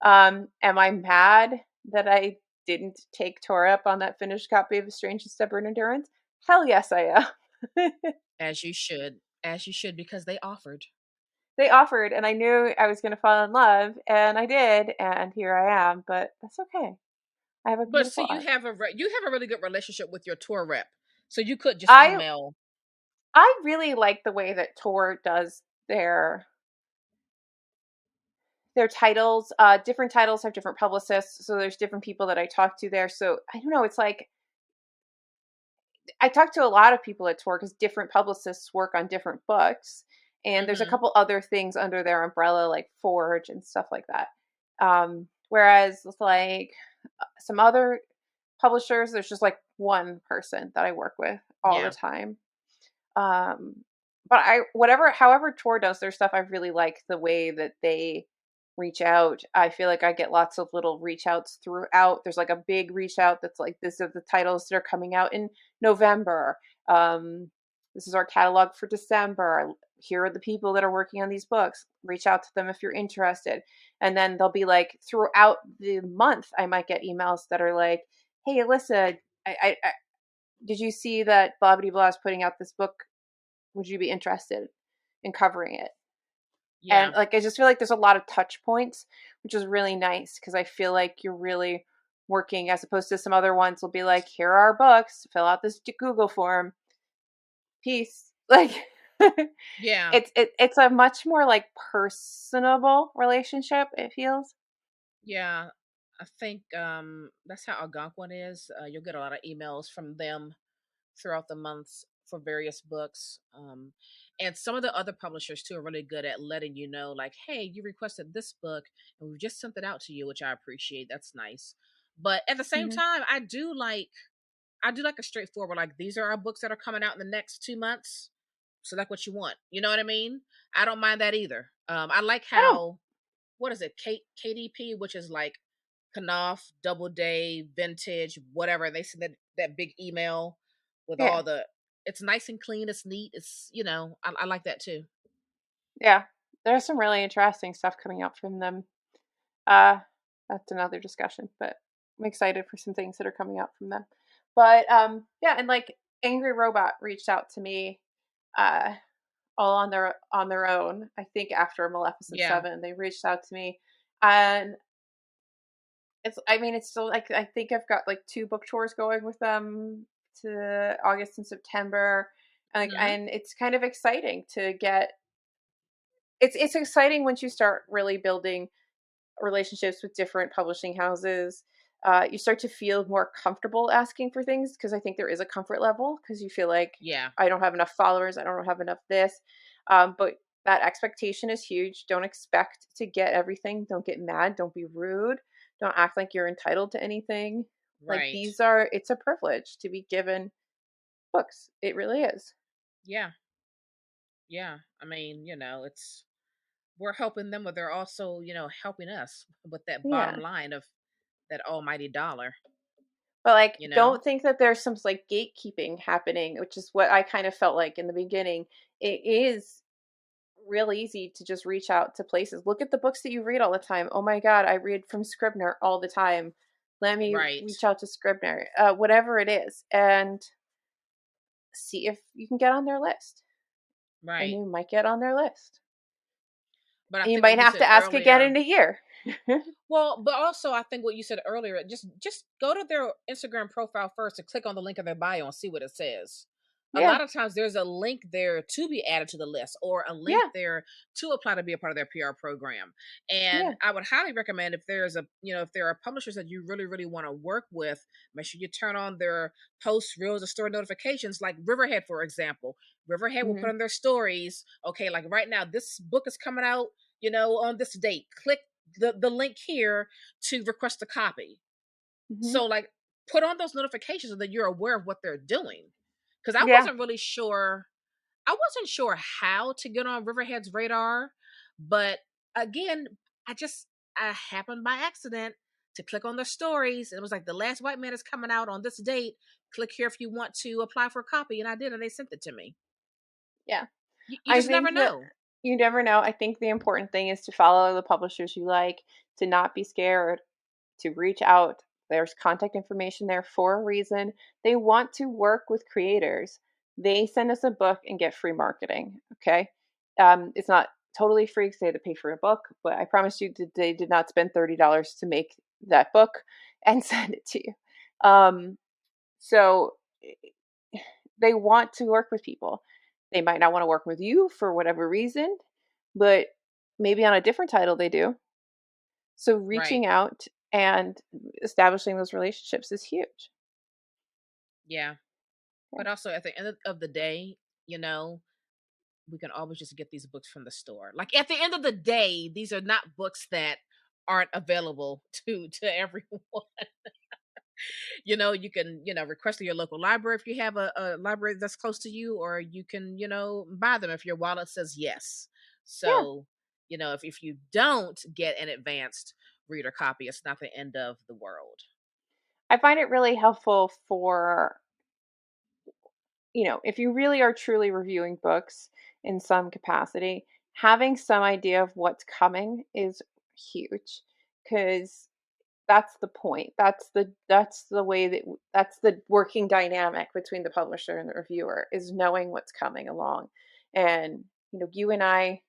Am I mad that I didn't take Tor up on that finished copy of A Strange and Stubborn Endurance? Hell yes, I am. As you should. As you should, because they offered. They offered, and I knew I was going to fall in love, and I did, and here I am. But that's okay. I have a But see, beautiful arc. you have a really good relationship with your tour rep, so you could just I email. I really like the way that Tor does their titles. Different titles have different publicists, so there's different people that I talk to there. So I don't know. It's like I talk to a lot of people at Tor because different publicists work on different books, and there's a Hmm. couple other things under their umbrella like Forge and stuff like that. Whereas with like some other publishers, there's just like one person that I work with all the Yeah. time. Um, but however Tor does their stuff, I really like the way that they reach out. I feel like I get lots of little reach outs throughout. There's like a big reach out that's like, this are the titles that are coming out in November. This is our catalog for December. Here are the people that are working on these books. Reach out to them if you're interested. And then they'll be like, throughout the month, I might get emails that are like, hey, Alyssa, I did you see that blah blah blah is putting out this book? Would you be interested in covering it? And Yeah. like I just feel like there's a lot of touch points, which is really nice because I feel like you're really working, as opposed to some other ones will be like, here are our books, fill out this Google form, peace. Like Yeah. it's a much more like personable relationship, it feels. Yeah. I think that's how Algonquin is. You'll get a lot of emails from them throughout the months for various books. And some of the other publishers too are really good at letting you know, like, hey, you requested this book and we've just sent it out to you, which I appreciate. That's nice. But at the same Hmm. time, I do like a straightforward, like, these are our books that are coming out in the next 2 months. Select what you want. You know what I mean? I don't mind that either. I like I don't. how, what is it, KDP, which is like Knopf, Doubleday, Vintage, whatever. They send that big email with Yeah, all the. It's nice and clean. It's neat. I like that too. yeah. There's some really interesting stuff coming out from them. Uh, that's another discussion, but I'm excited for some things that are coming out from them. But yeah, and like Angry Robot reached out to me uh all on their own. I think after Maleficent Yeah. 7, they reached out to me, and it's still like I think I've got like two book tours going with them to August and September. Hmm. And it's kind of exciting to get it's exciting once you start really building relationships with different publishing houses. You start to feel more comfortable asking for things because I think there is a comfort level because you feel like Yeah. I don't have enough followers, I don't have enough this. But that expectation is huge. Don't expect to get everything. Don't get mad. Don't be rude. Don't act like you're entitled to anything. Like Right. it's a privilege to be given books. It really is. Yeah. Yeah. I mean, it's we're helping them, but they're also, helping us with that bottom Yeah. line of that almighty dollar. But like, You know. don't think that there's some like gatekeeping happening, which is what I kind of felt like in the beginning. It is real easy to just reach out to places. Look at the books that you read all the time. Oh my God, I read from Scribner all the time. Let me Right. reach out to Scribner, whatever it is, and see if you can get on their list. And Right. you might get on their list. But I And you think what might you have said to ask again earlier. in a year. Well, but also I think what you said earlier, just go to their Instagram profile first and click on the link in their bio and see what it says. a Yeah. lot of times there's a link there to be added to the list, or a link Yeah. there to apply to be a part of their PR program. And Yeah. I would highly recommend, if there's a, if there are publishers that you really, really want to work with, make sure you turn on their post, reels, or story notifications, like Riverhead, for example. Riverhead will put Mm-hmm. on their stories, okay, like right now, this book is coming out, on this date. Click the link here to request a copy. Mm-hmm. So, like, put on those notifications so that you're aware of what they're doing. Because I Yeah. wasn't really sure. I wasn't sure how to get on Riverhead's radar, but again, I happened by accident to click on their stories. It was like, the last white man is coming out on this date. Click here if you want to apply for a copy, and I did, and they sent it to me. Yeah. You I just never think that know. you never know. I think the important thing is to follow the publishers you like, to not be scared, to reach out. There's contact information there for a reason. They want to work with creators. They send us a book and get free marketing. Okay. It's not totally free because they had to pay for a book, but I promise you that they did not spend $30 to make that book and send it to you. So they want to work with people. They might not want to work with you for whatever reason, but maybe on a different title they do. So Right. reaching out and establishing those relationships is huge. Yeah. Yeah. But also, at the end of the day, you know, we can always just get these books from the store. Like, at the end of the day, these are not books that aren't available to everyone. You can, request to your local library if you have a library that's close to you, or you can, buy them if your wallet says yes. Yeah. So, if you don't get an advanced reader copy, it's not the end of the world. I find it really helpful for, if you really are truly reviewing books in some capacity, having some idea of what's coming is huge because that's the point. That's the way that's the working dynamic between the publisher and the reviewer is knowing what's coming along. And you and I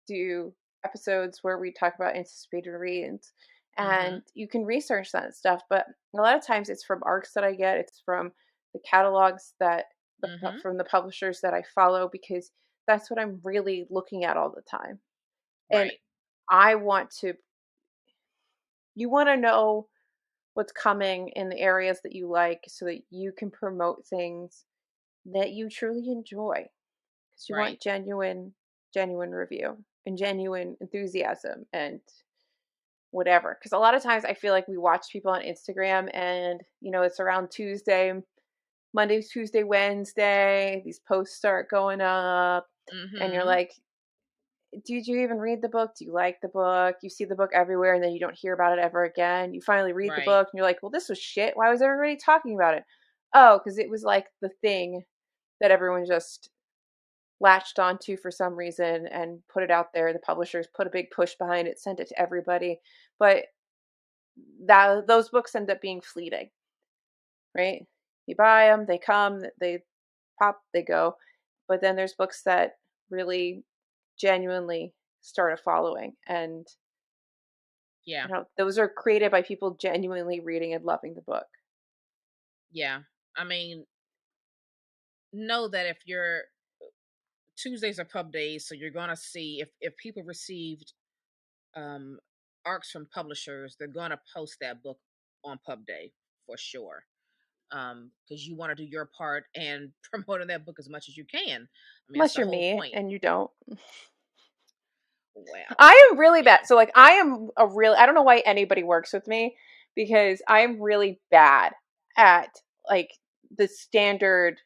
do episodes where we talk about anticipated reads, Mm-hmm. and you can research that stuff, but a lot of times it's from arcs that I get, it's from the catalogs that Mm-hmm. from the publishers that I follow, because that's what I'm really looking at all the time. And Right. I want to you want to know what's coming in the areas that you like so that you can promote things that you truly enjoy, because you Right. want genuine review and genuine enthusiasm and whatever. Because a lot of times I feel like we watch people on Instagram and it's around Tuesday, Monday, Tuesday, Wednesday, these posts start going up, and you're Mm-hmm. like, did you even read the book? Do you like the book? You see the book everywhere and then you don't hear about it ever again. You finally read the Right. book and you're like, well, this was shit. Why was everybody talking about it? Oh, because it was like the thing that everyone just latched onto for some reason and put it out there. The publishers put a big push behind it, sent it to everybody. But those books end up being fleeting, right? You buy them, they come, they pop, they go. But then there's books that really genuinely start a following, and Yeah. those are created by people genuinely reading and loving the book. Yeah. I mean, know that if your Tuesdays are pub days, so you're gonna see, if people received um arcs from publishers, they're gonna post that book on pub day for sure. Because you want to do your part and promoting that book as much as you can. I mean, that's Unless the you're whole me point. and you don't. Well, I am really yeah. bad. So like I don't know why anybody works with me, because I am really bad at like the standard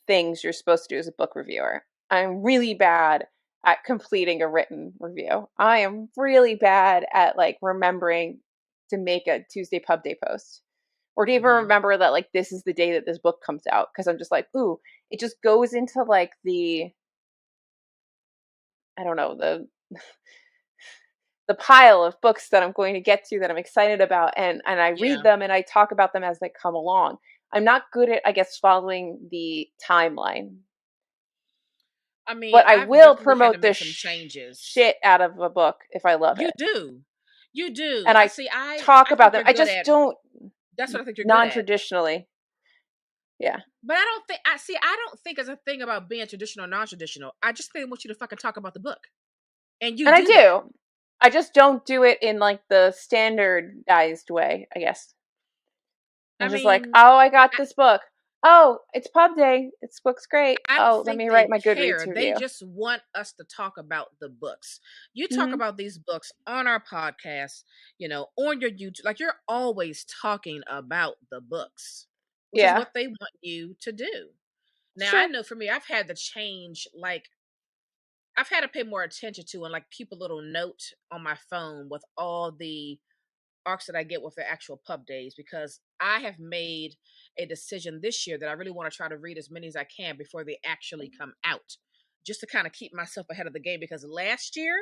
things you're supposed to do as a book reviewer. I'm really bad at completing a written review. I am really bad at like remembering to make a Tuesday pub day post, or to even Mm-hmm. remember that like this is the day that this book comes out, because I'm just like, ooh, it just goes into like the, I don't know, the pile of books that I'm going to get to that I'm excited about, and I read Yeah. them and I talk about them as they come along. I'm not good at, I guess, following the timeline, I mean, but I I've will definitely had to promote the make some changes. shit out of a book if I love You it. do. You do. And I I see. I talk I about think them. you're I good just at. don't That's what I think you're good at. non-traditionally. Yeah. But I don't think it's a thing about being traditional or non-traditional. I just think I want you to fucking talk about the book. And you And I do that. do. I just don't do it in like the standardized way, I guess. I I'm just like, mean, oh, I got this book. Oh, it's pub day. This book's great. I don't Oh, let think me they write my Goodreads care. They review. just want us to talk about the books. You talk Mm-hmm. about these books on our podcast, on your YouTube. Like you're always talking about the books, which is Yeah, what they want you to do. it's Now, I true. know for me, I've had to change, like, I've had to pay more attention to and like keep a little note on my phone with all the arcs that I get with the actual pub days because I have made a decision this year that I really want to try to read as many as I can before they actually come out, just to kind of keep myself ahead of the game. Because last year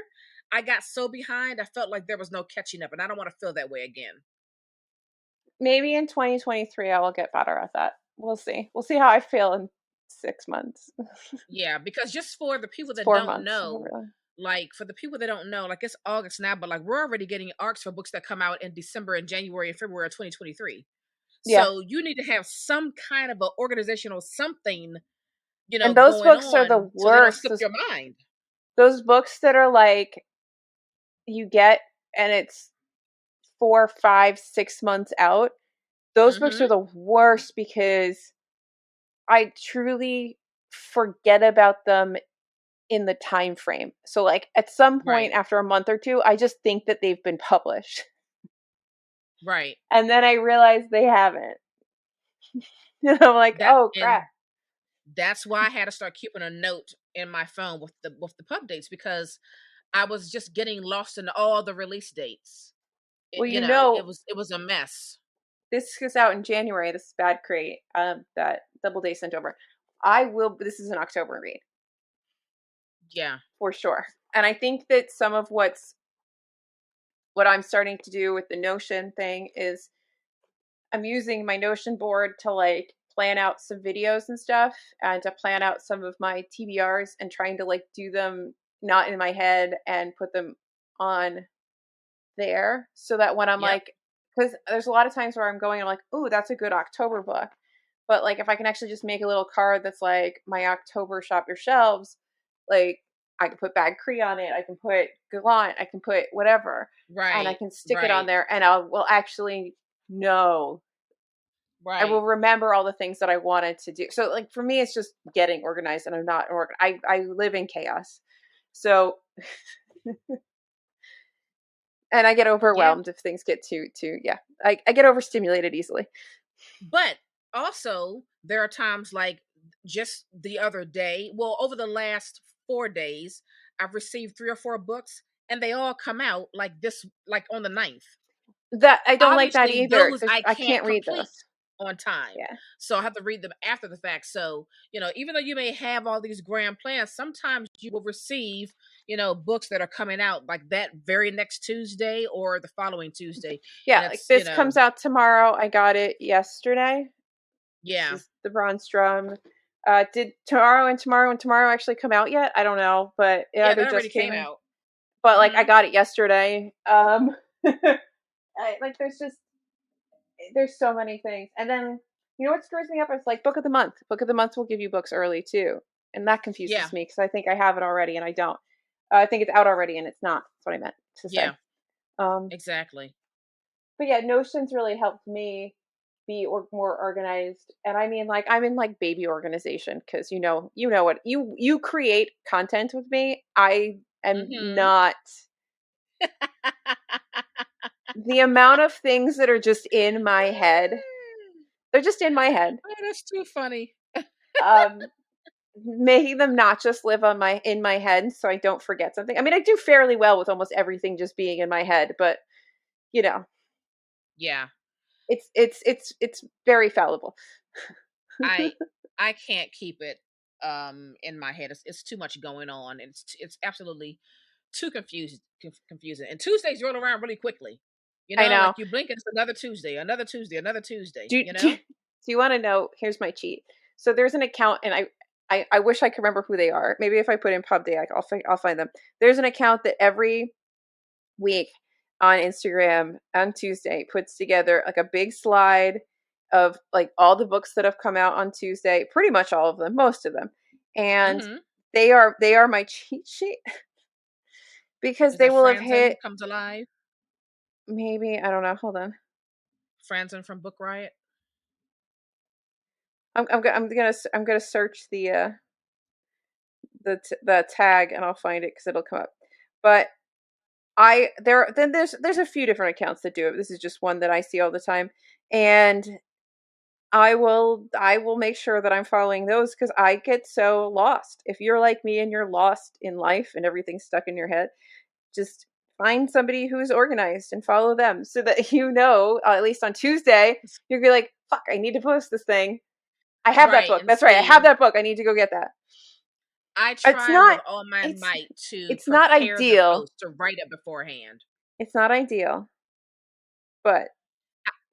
I got so behind, I felt like there was no catching up, and I don't want to feel that way again. Maybe in 2023 I will get better at that. We'll see. We'll see how I feel in 6 months. Yeah, because just for the people It's that four don't months. know, Really. like for the people that don't know, like it's August now, but like we're already getting arcs for books that come out in December and January and February of 2023. Yeah. So you need to have some kind of a organizational something, And those going books are on the so they don't worst. slip your mind. Those books that are like you get and it's 4, 5, 6 months out. Those books are Mm-hmm. the worst because I truly forget about them in the time frame. So like at some point Right. after a month or two, I just think that they've been published. Right. And then I realize they haven't. And I'm like, That "Oh crap." and that's why I had to start keeping a note in my phone with the pub dates because I was just getting lost in all the release dates. Well, It was a mess. this is out in January. This is Bad Crate that Double Day sent over. I will this is an October read Yeah. for sure. And I think that some of what I'm starting to do with the Notion thing is I'm using my Notion board to like plan out some videos and stuff and to plan out some of my TBRs and trying to like do them not in my head and put them on there so that when I'm Yep. like, because there's a lot of times where I'm going, I'm like, oh, that's a good October book. But like if I can actually just make a little card that's like my October shop your shelves, like I can put Bad Cree on it, I can put Gallant, I can put whatever, and I Right. can stick it on Right. there and I will actually know. I Right. will remember all the things that I wanted to do. So like for me, it's just getting organized, and I'm not I live in chaos, so and I get Yeah. overwhelmed if things get too yeah. I get overstimulated easily. But also, there are times like just the other day, well, over the last 4 days, I've received 3 or 4 books and they all come out like like on the 9th. That I don't like that Obviously, either. those I I can't can't read complete those. on time. Yeah, So I have to read them after the fact. So, even though you may have all these grand plans, sometimes you will receive, books that are coming out like that very next Tuesday or the following Tuesday. And yeah. Like it's, this comes out tomorrow. I got it yesterday. This yeah. is the Bronze Drum. Did tomorrow and tomorrow actually come out yet? I don't know, but it Yeah, either that already just came came in. out. But like I Hmm. got it yesterday. Like there's so many things, and then you know what screws me up? It's like book of the month. Book of the month will give you books early too, and that Yeah. confuses me because I think I have it already and I don't. I think it's out already and it's not. That's what I meant to say. Yeah. Um, Exactly. but yeah, Notion's really helped me be more organized, and I mean, like I'm in like baby organization because you know what you create content with me. I am Hmm. not the amount of things that are just in my head. They're just in my head. Oh, that's too funny. Um, Making them not just live on my in my head so I don't forget something. I mean, I do fairly well with almost everything just being in my head, but you know, Yeah. it's very fallible. I I can't keep it in my head. It's too much going on. It's absolutely too confusing. And Tuesdays roll around really quickly. I Like know. you blink and it's another Tuesday, another Tuesday, another Tuesday, Do do, do you want to know? Here's my cheat. So there's an account, and I wish I could remember who they are. Maybe if I put in pub day, I'll find them. There's an account that every week on Instagram on Tuesday puts together like a big slide of like all the books that have come out on Tuesday, pretty much all of them, most of them. And Mm-hmm. they are my cheat sheet because Is they it will have Franzen hit Comes Alive? maybe, I don't know, hold on. Franzen from Book Riot? I'm gonna search the tag and I'll find it because it'll come up. But there's a few different accounts that do it. This is just one that I see all the time, and I will make sure that I'm following those because I get so lost. If you're like me and you're lost in life and everything's stuck in your head, just find somebody who's organized and follow them so that at least on Tuesday you'll be like, fuck, I need to post this thing. I have that Right. book. And That's right. I see, have that book. I need to go get that. I It's try with not all my it's might to it's not prepare the ideal. post, to write it beforehand. It's not ideal, but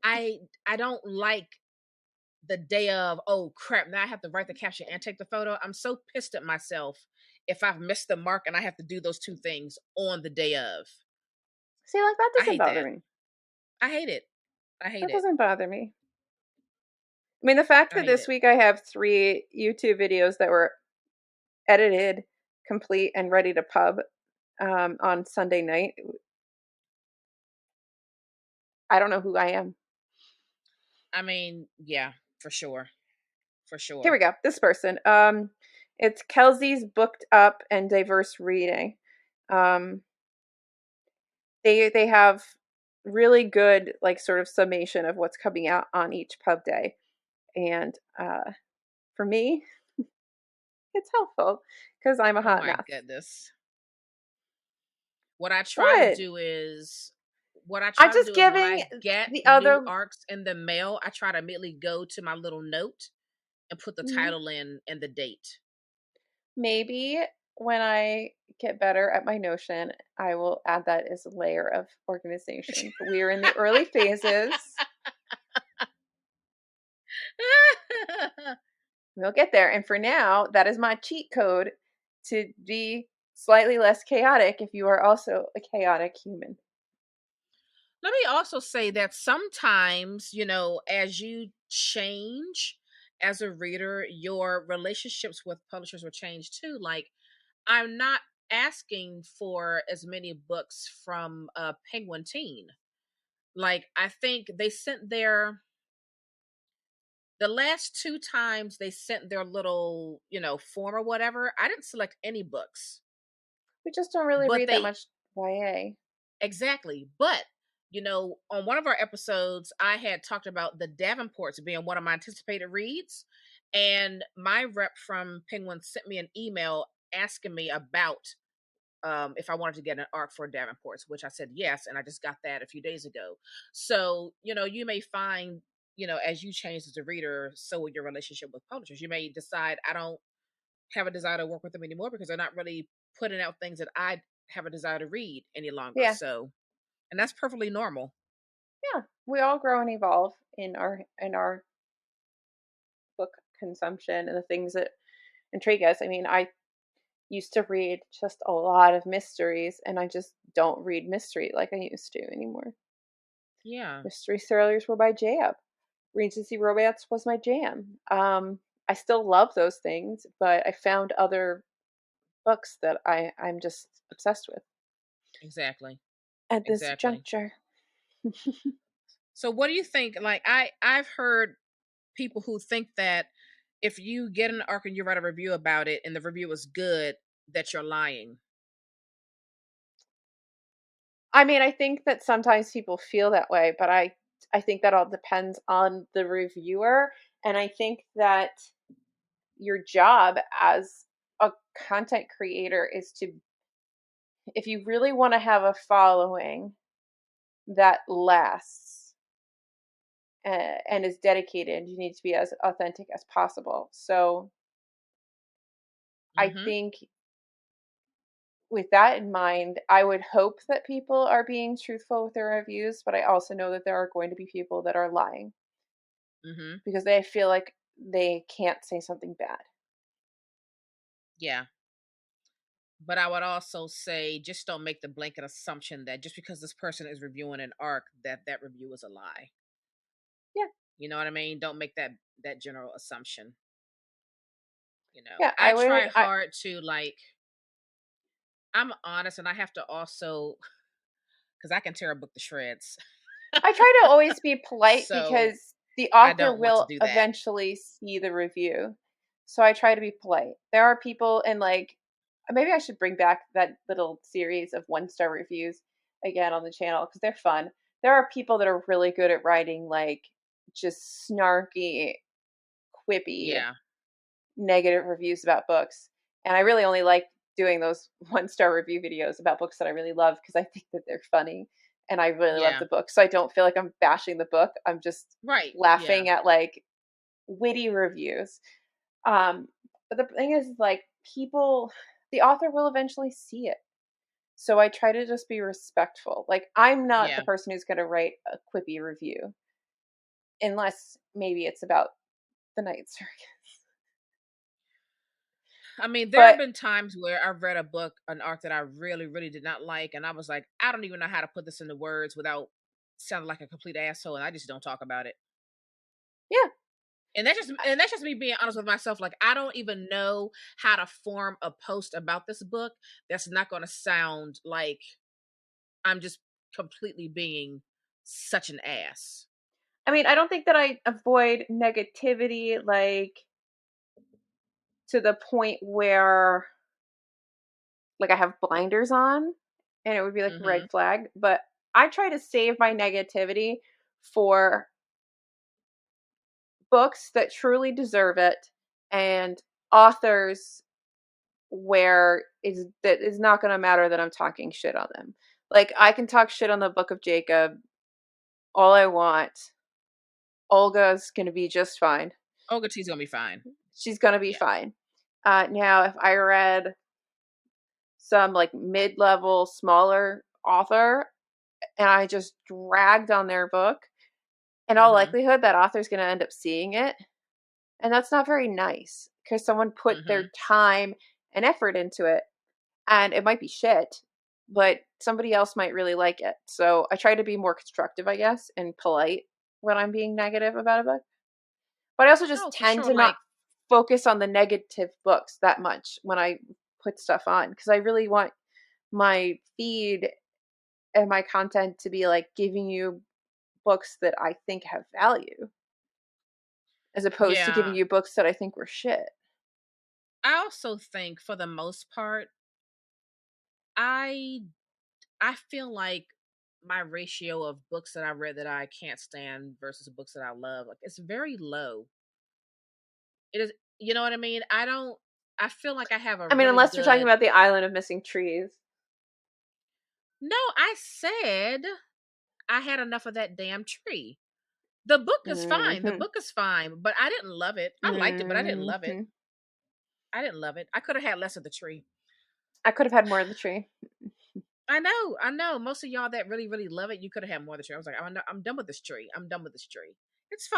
I I don't like the day of, oh crap, now I have to write the caption and take the photo. I'm so pissed at myself if I've missed the mark and I have to do those two things on the day of. see, like that I doesn't hate bother that. me. I hate it. I hate That it. doesn't bother me. I mean, the fact I that hate this it. week I have 3 YouTube videos that were edited, complete, and ready to pub on Sunday night, I don't know who I am. I mean, yeah, for sure. For Here we sure. go. This person. It's Kelsey's Booked Up and Diverse Reading. Um, they have really good like sort of summation of what's coming out on each pub day, and for me, it's helpful because I'm a Oh hot my mess. goodness. What I try to What? do is what I I'm try to just do is when giving I get the new other. arcs in the mail, I try to immediately go to my little note and put the Mhm. title in and the date. Maybe when I get better at my Notion, I will add that as a layer of organization. But we are in the early phases. We'll get there. And for now, that is my cheat code to be slightly less chaotic if you are also a chaotic human. Let me also say that sometimes, as you change as a reader, your relationships with publishers will change too. Like, I'm not asking for as many books from Penguin Teen. Like, I think they sent the last two times they sent their little, form or whatever, I didn't select any books. We just don't really But read that they much YA. Exactly. But, on one of our episodes, I had talked about the Davenports being one of my anticipated reads. And my rep from Penguin sent me an email asking me about if I wanted to get an arc for Davenports, which I said yes. And I just got that a few days ago. So, you may find, as you change as a reader, so will your relationship with publishers. You may decide, I don't have a desire to work with them anymore because they're not really putting out things that I have a desire to read any longer. Yeah. So, and that's perfectly normal. Yeah. We all grow and evolve in our book consumption and the things that intrigue us. I mean, I used to read just a lot of mysteries and I just don't read mystery like I used to anymore. Yeah. Mystery thrillers were my jam. Regency romance was my jam. I still love those things, but I found other books that I'm just obsessed with Exactly. at this Exactly. juncture. So what do you think? Like, I've heard people who think that if you get an arc and you write a review about it and the review is good, that you're lying. I mean, I think that sometimes people feel that way, but I think that all depends on the reviewer, and I think that your job as a content creator is to, if you really want to have a following that lasts and is dedicated, you need to be as authentic as possible. So I Mm-hmm. think with that in mind, I would hope that people are being truthful with their reviews, but I also know that there are going to be people that are lying Mm-hmm. because they feel like they can't say something bad. Yeah. But I would also say just don't make the blanket assumption that just because this person is reviewing an arc, that review is a lie. Yeah. You know what I mean? Don't make that general assumption. You know, Yeah, I try hard to like. I'm honest, and I have to also because I can tear a book to shreds. I try to always be polite So because the I author don't want to will do that. eventually see the review. So I try to be polite. There are people, and like, maybe I should bring back that little series of 1-star reviews again on the channel because they're fun. There are people that are really good at writing like just snarky, quippy, Yeah, negative reviews about books. And I really only like doing those 1-star review videos about books that I really love because I think that they're funny and I really love yeah, the book. So I don't feel like I'm bashing the book. I'm just right, yeah, laughing at like witty reviews. Um, but the thing is, like, people, the author will eventually see it. So I try to just be respectful. Like, I'm not the yeah. person who's going to write a quippy review unless maybe it's about the night circus. I mean, there have But been times where I've read a book, an art that I really, really did not like, and I was like, I don't even know how to put this into words without sounding like a complete asshole, and I just don't talk about it. yeah, And that's just me being honest with myself. Like, I don't even know how to form a post about this book that's not going to sound like I'm just completely being such an ass. I mean, I don't think that I avoid negativity like to the point where like I have blinders on and it would be like a red Mm-hmm. flag, but I try to save my negativity for books that truly deserve it and authors where is that is not going to matter that I'm talking shit on them. Like I can talk shit on the Book of Jacob all I want. Olga's going to be just fine. Olga T's gonna be fine. She's going to be Yeah. fine. Now, if I read some like mid-level, smaller author and I just dragged on their book, in all Mm-hmm. likelihood, that author's going to end up seeing it. And that's not very nice because someone put Mm-hmm. their time and effort into it. And it might be shit, but somebody else might really like it. So I try to be more constructive, I guess, and polite when I'm being negative about a book. But I also just Oh, for tend sure. to not Like, focus on the negative books that much when I put stuff on because I really want my feed and my content to be like giving you books that I think have value as opposed to giving yeah. you books that I think were shit. I also think for the most part, I I feel like my ratio of books that I read that I can't stand versus books that I love, like it's very low. It is, you know what I mean? I feel like I have a I mean, really unless we're talking good. about the Island of Missing Trees. No, I said I had enough of that damn tree. The book is fine. The Mm-hmm. book is fine, but I didn't love it. I liked it, but I didn't love it. Mm-hmm. I didn't love it. I could have had less of the tree. I could have had more of the tree. I know, I know. Most of y'all that really, really love it, you could have had more of the tree. I was like, I'm done with this tree. I'm done with this tree. It's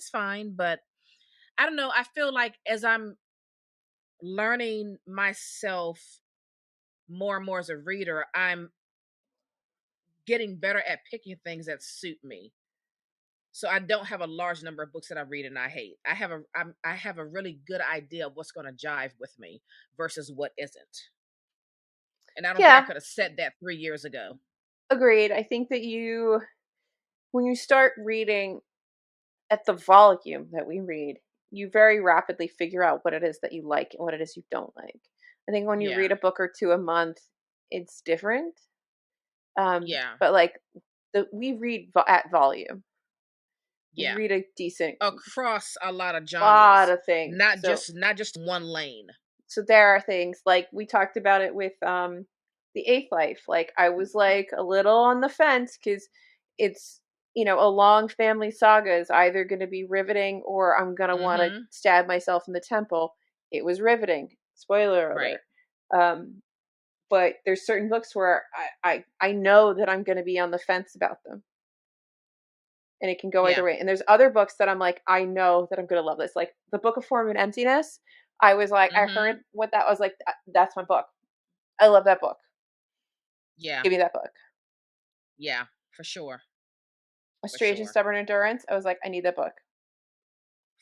fine, but I don't know. I feel like as I'm learning myself more and more as a reader, I'm getting better at picking things that suit me. So I don't have a large number of books that I read and I hate. I have a really good idea of what's going to jive with me versus what isn't. And I don't think I Yeah, could have said that 3 years ago. agreed. I think that when you start reading at the volume that we read, you very rapidly figure out what it is that you like and what it is you don't like. I think when you Yeah, read a book or two a month, it's different. yeah, But like we read at volume. We yeah. read a decent Across a lot of lot genres, of things. not just one lane. So there are things like we talked about it with the Eighth Life. Like I was like a little on the fence because it's a long family saga is either going to be riveting or I'm going to want to Mm-hmm. stab myself in the temple. It was riveting. Spoiler Right. alert. Um, but there's certain books where I know that I'm going to be on the fence about them, and it can go either Yeah. way. And there's other books that I'm like, I know that I'm going to love this. Like the Book of Form and Emptiness. I was like, I Mm-hmm. heard what that was like. That's my book. I love that book. Yeah. Give me that book. Yeah. For sure. A For Strange and sure. Stubborn Endurance. I was like, I need that book.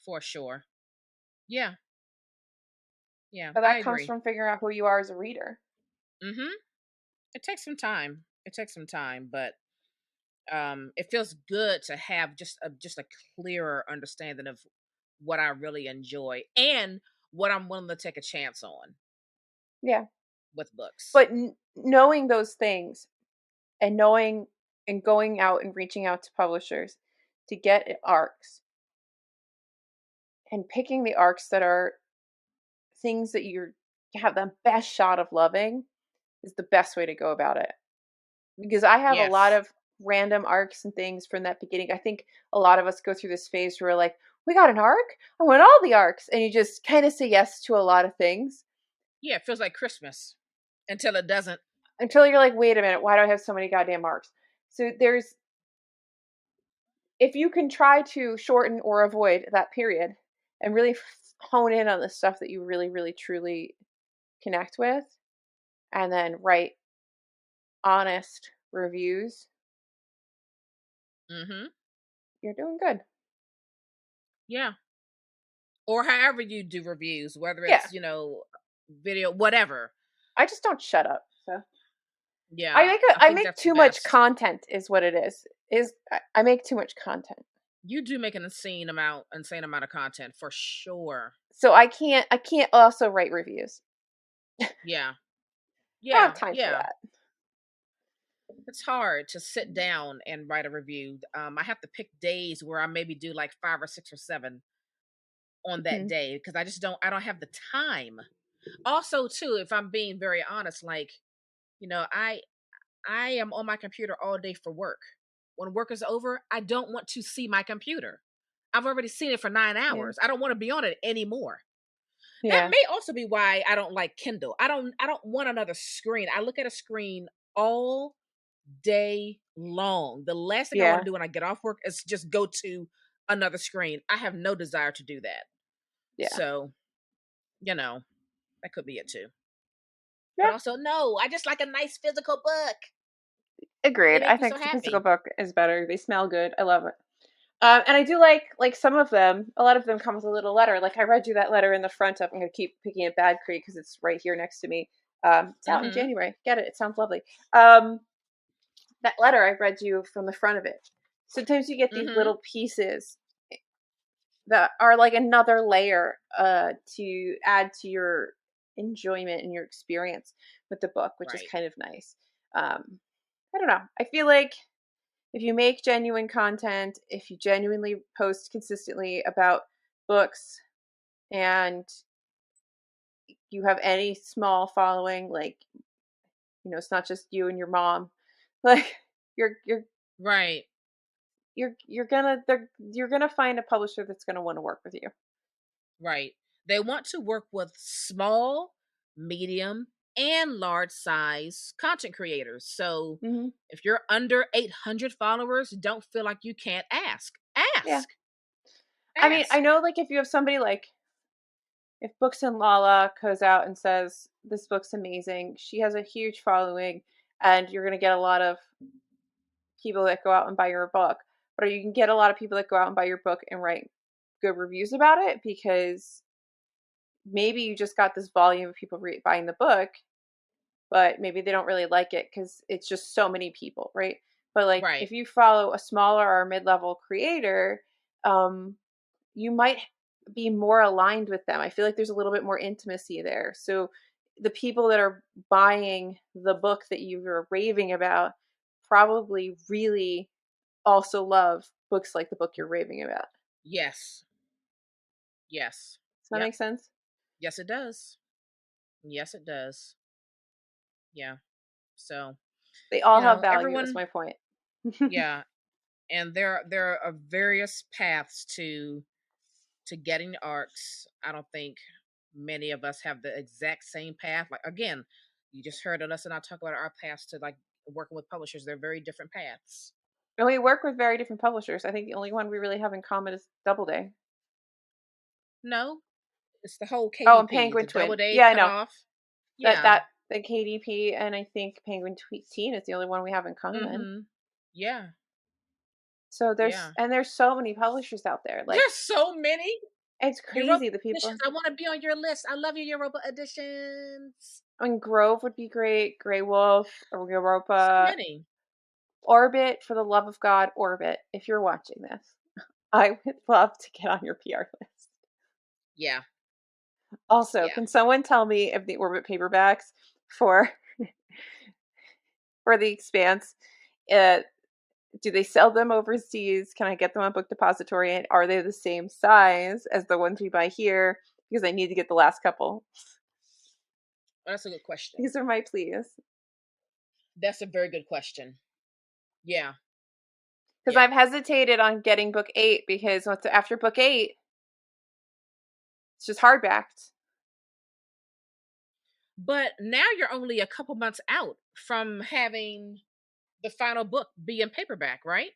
For sure. Yeah. Yeah. But I that comes agree. from figuring out who you are as a reader. Mm-hmm. It takes some time. But it feels good to have just a clearer understanding of what I really enjoy and what I'm willing to take a chance on Yeah. with books. But knowing those things and knowing and going out and reaching out to publishers to get arcs and picking the arcs that are things that you have the best shot of loving is the best way to go about it. Because I have a lot Yes. of random arcs and things from that beginning. I think a lot of us go through this phase where we're like, we got an arc? I want all the arcs. And you just kind of say yes to a lot of things. Yeah, it feels like Christmas until it doesn't. Until you're like, wait a minute, why do I have so many goddamn arcs? So if you can try to shorten or avoid that period and really hone in on the stuff that you really, really, truly connect with, and then write honest reviews, Mm-hmm. you're doing good. Yeah. Or however you do reviews, whether Yeah. it's, video, whatever. I just don't shut up. So Yeah. I I think make that's the too much best. content is what it is. I make too much content. You do make an insane amount of content for sure. So I can't also write reviews. Yeah. I don't Yeah. have time for Yeah. that. It's hard to sit down and write a review. I have to pick days where I maybe do like 5 or 6 or 7 on that Mhm. day because I don't have the time. Also, too, if I'm being very honest, like, I am on my computer all day for work. When work is over, I don't want to see my computer. I've already seen it for 9 Yeah. hours. I don't want to be on it anymore. That Yeah. may also be why I don't like Kindle. I don't want another screen. I look at a screen all day long. The last thing I want Yeah. to do when I get off work is just go to another screen. I have no desire to do that. Yeah. So, that could be it too. But Yeah. also, no, I just like a nice physical book. They Agreed. I make me so think the physical happy. book is better. They smell good. I love it. And I do like some of them. A lot of them come with a little letter. Like I read you that letter in the front of. I'm going to keep picking at Bad Creek because it's right here next to me. It's out in Mm-hmm. January. Get it? It sounds lovely. That letter I read you from the front of it. Sometimes you get these Mm-hmm. little pieces that are like another layer to add to your enjoyment and your experience with the book, which is Right. kind of nice. I don't know. I feel like if you make genuine content, if you genuinely post consistently about books and you have any small following, like, it's not just you and your mom, like you're you're Right. you're gonna find a publisher that's gonna want to work with you. Right. They want to work with small, medium, and large size content creators. So Mm-hmm. if you're under 800 followers, don't feel like you can't ask. Yeah. Ask. I mean, I Ask. know like if you have somebody like if Books and Lala goes out and says this book's amazing, she has a huge following and you're gonna get a lot of people that go out and buy your book. But you can get a lot of people that go out and buy your book and write good reviews about it because maybe you just got this volume of people buying the book, but maybe they don't really like it because it's just so many people, right? But like Right. if you follow a smaller or mid-level creator, um, you might be more aligned with them. I feel like there's a little bit more intimacy there. So the people that are buying the book that you were raving about probably really also love books like the book you're raving about. Yes. Yes. Does that Yep. make sense? Yes, it does. Yes, it does. Yeah. So, They all have value, is everyone, my point. yeah. And there are various paths to getting arcs. I don't think many of us have the exact same path. Like, again, you just heard us and I talk about our paths to like working with publishers. They're very different paths. And we work with very different publishers. I think the only one we really have in common is Doubleday. No, it's the whole Oh, and KDP, Penguin the Twin. Doubleday Yeah, I cut know. off. That Yeah. that the KDP and I think Penguin Teen is the only one we have in common. Mm-hmm. Yeah. So Yeah. there's so many publishers out there. Like, There's so many. it's Europa crazy, the people. editions. I want to be on your list. I love your Europa editions. I mean, Grove would be great. Grey Wolf, or So Europa, many. Orbit. For the love of God, Orbit. If you're watching this, I would love to get on your PR list. Yeah. Also, Yeah. can someone tell me if the Orbit paperbacks for for the Expanse, do they sell them overseas? Can I get them on Book Depository? And are they the same size as the ones we buy here? Because I need to get the last couple. Oh, that's a good question. These are my pleas. That's a very good question. Yeah. Because I've hesitated on getting book 8 because after book 8, it's just hardbacked. But now you're only a couple months out from having the final book be in paperback, right?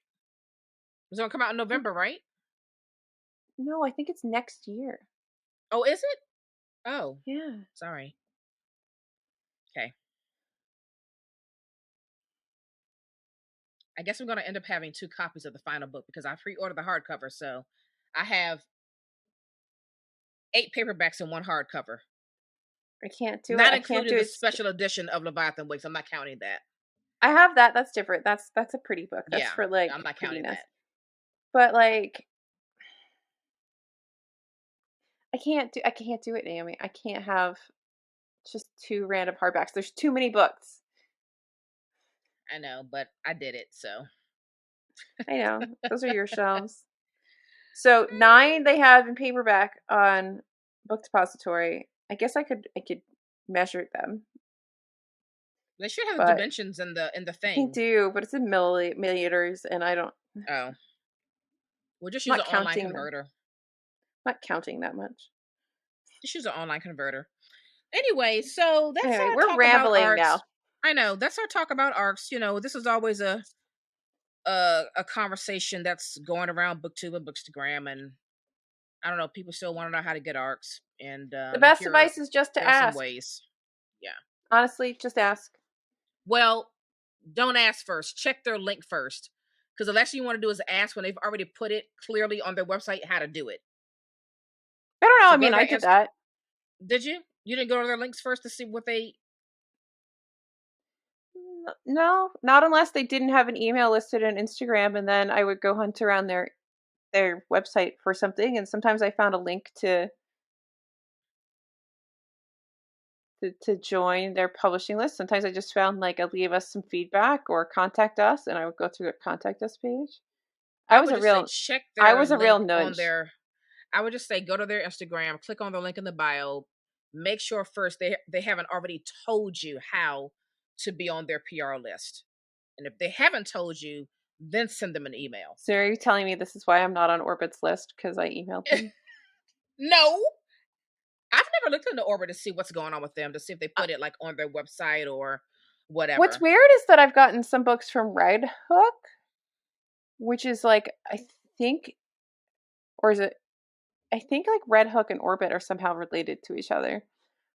It's gonna come out in November, right? No, I think it's next year. Oh, is it? Oh, yeah. Sorry. Okay. I guess I'm gonna end up having 2 copies of the final book because I pre-ordered the hardcover, so I have 8 paperbacks and 1 hardcover. I can't do Not it. I can't including do the it. special edition of Leviathan Wakes. I'm not counting that. I have that. That's different. That's a pretty book. That's Yeah, for like I'm not counting prettiness. that. But like, I can't do it, Naomi. I can't have just 2 random hardbacks. There's too many books. I know, but I did it, so. I know. Those are your shelves. So 9 they have in paperback on Book Depository. I guess I could measure them. They should have the dimensions in the thing. They do, but it's in milliliters, and I don't. Oh. We'll just use an online converter. I'm not counting that much. Just use an online converter. Anyway, so that's our we're talk rambling about arcs. now. I know, that's our talk about arcs. You know, this is always a conversation that's going around booktube and bookstagram, and I don't know, people still want to know how to get arcs, and the best advice is just to ask. Some ways. Yeah. Honestly, just ask. Well, don't ask first. Check their link first. Because the last thing you want to do is ask when they've already put it clearly on their website how to do it. I don't know. So I mean, I did that. Did you? You didn't go to their links first to see what they... No, not unless they didn't have an email listed on Instagram, and then I would go hunt around their website for something, and sometimes I found a link to join their publishing list. Sometimes I just found like a leave us some feedback or contact us, and I would go through a contact us page. I was a real nudge. I would just say go to their Instagram, click on the link in the bio, make sure first they haven't already told you how to be on their PR list. And if they haven't told you, then send them an email. So are you telling me this is why I'm not on Orbit's list, because I emailed them? No. I've never looked into Orbit to see what's going on with them, to see if they put it like on their website or whatever. What's weird is that I've gotten some books from Red Hook, which is like, I think like Red Hook and Orbit are somehow related to each other.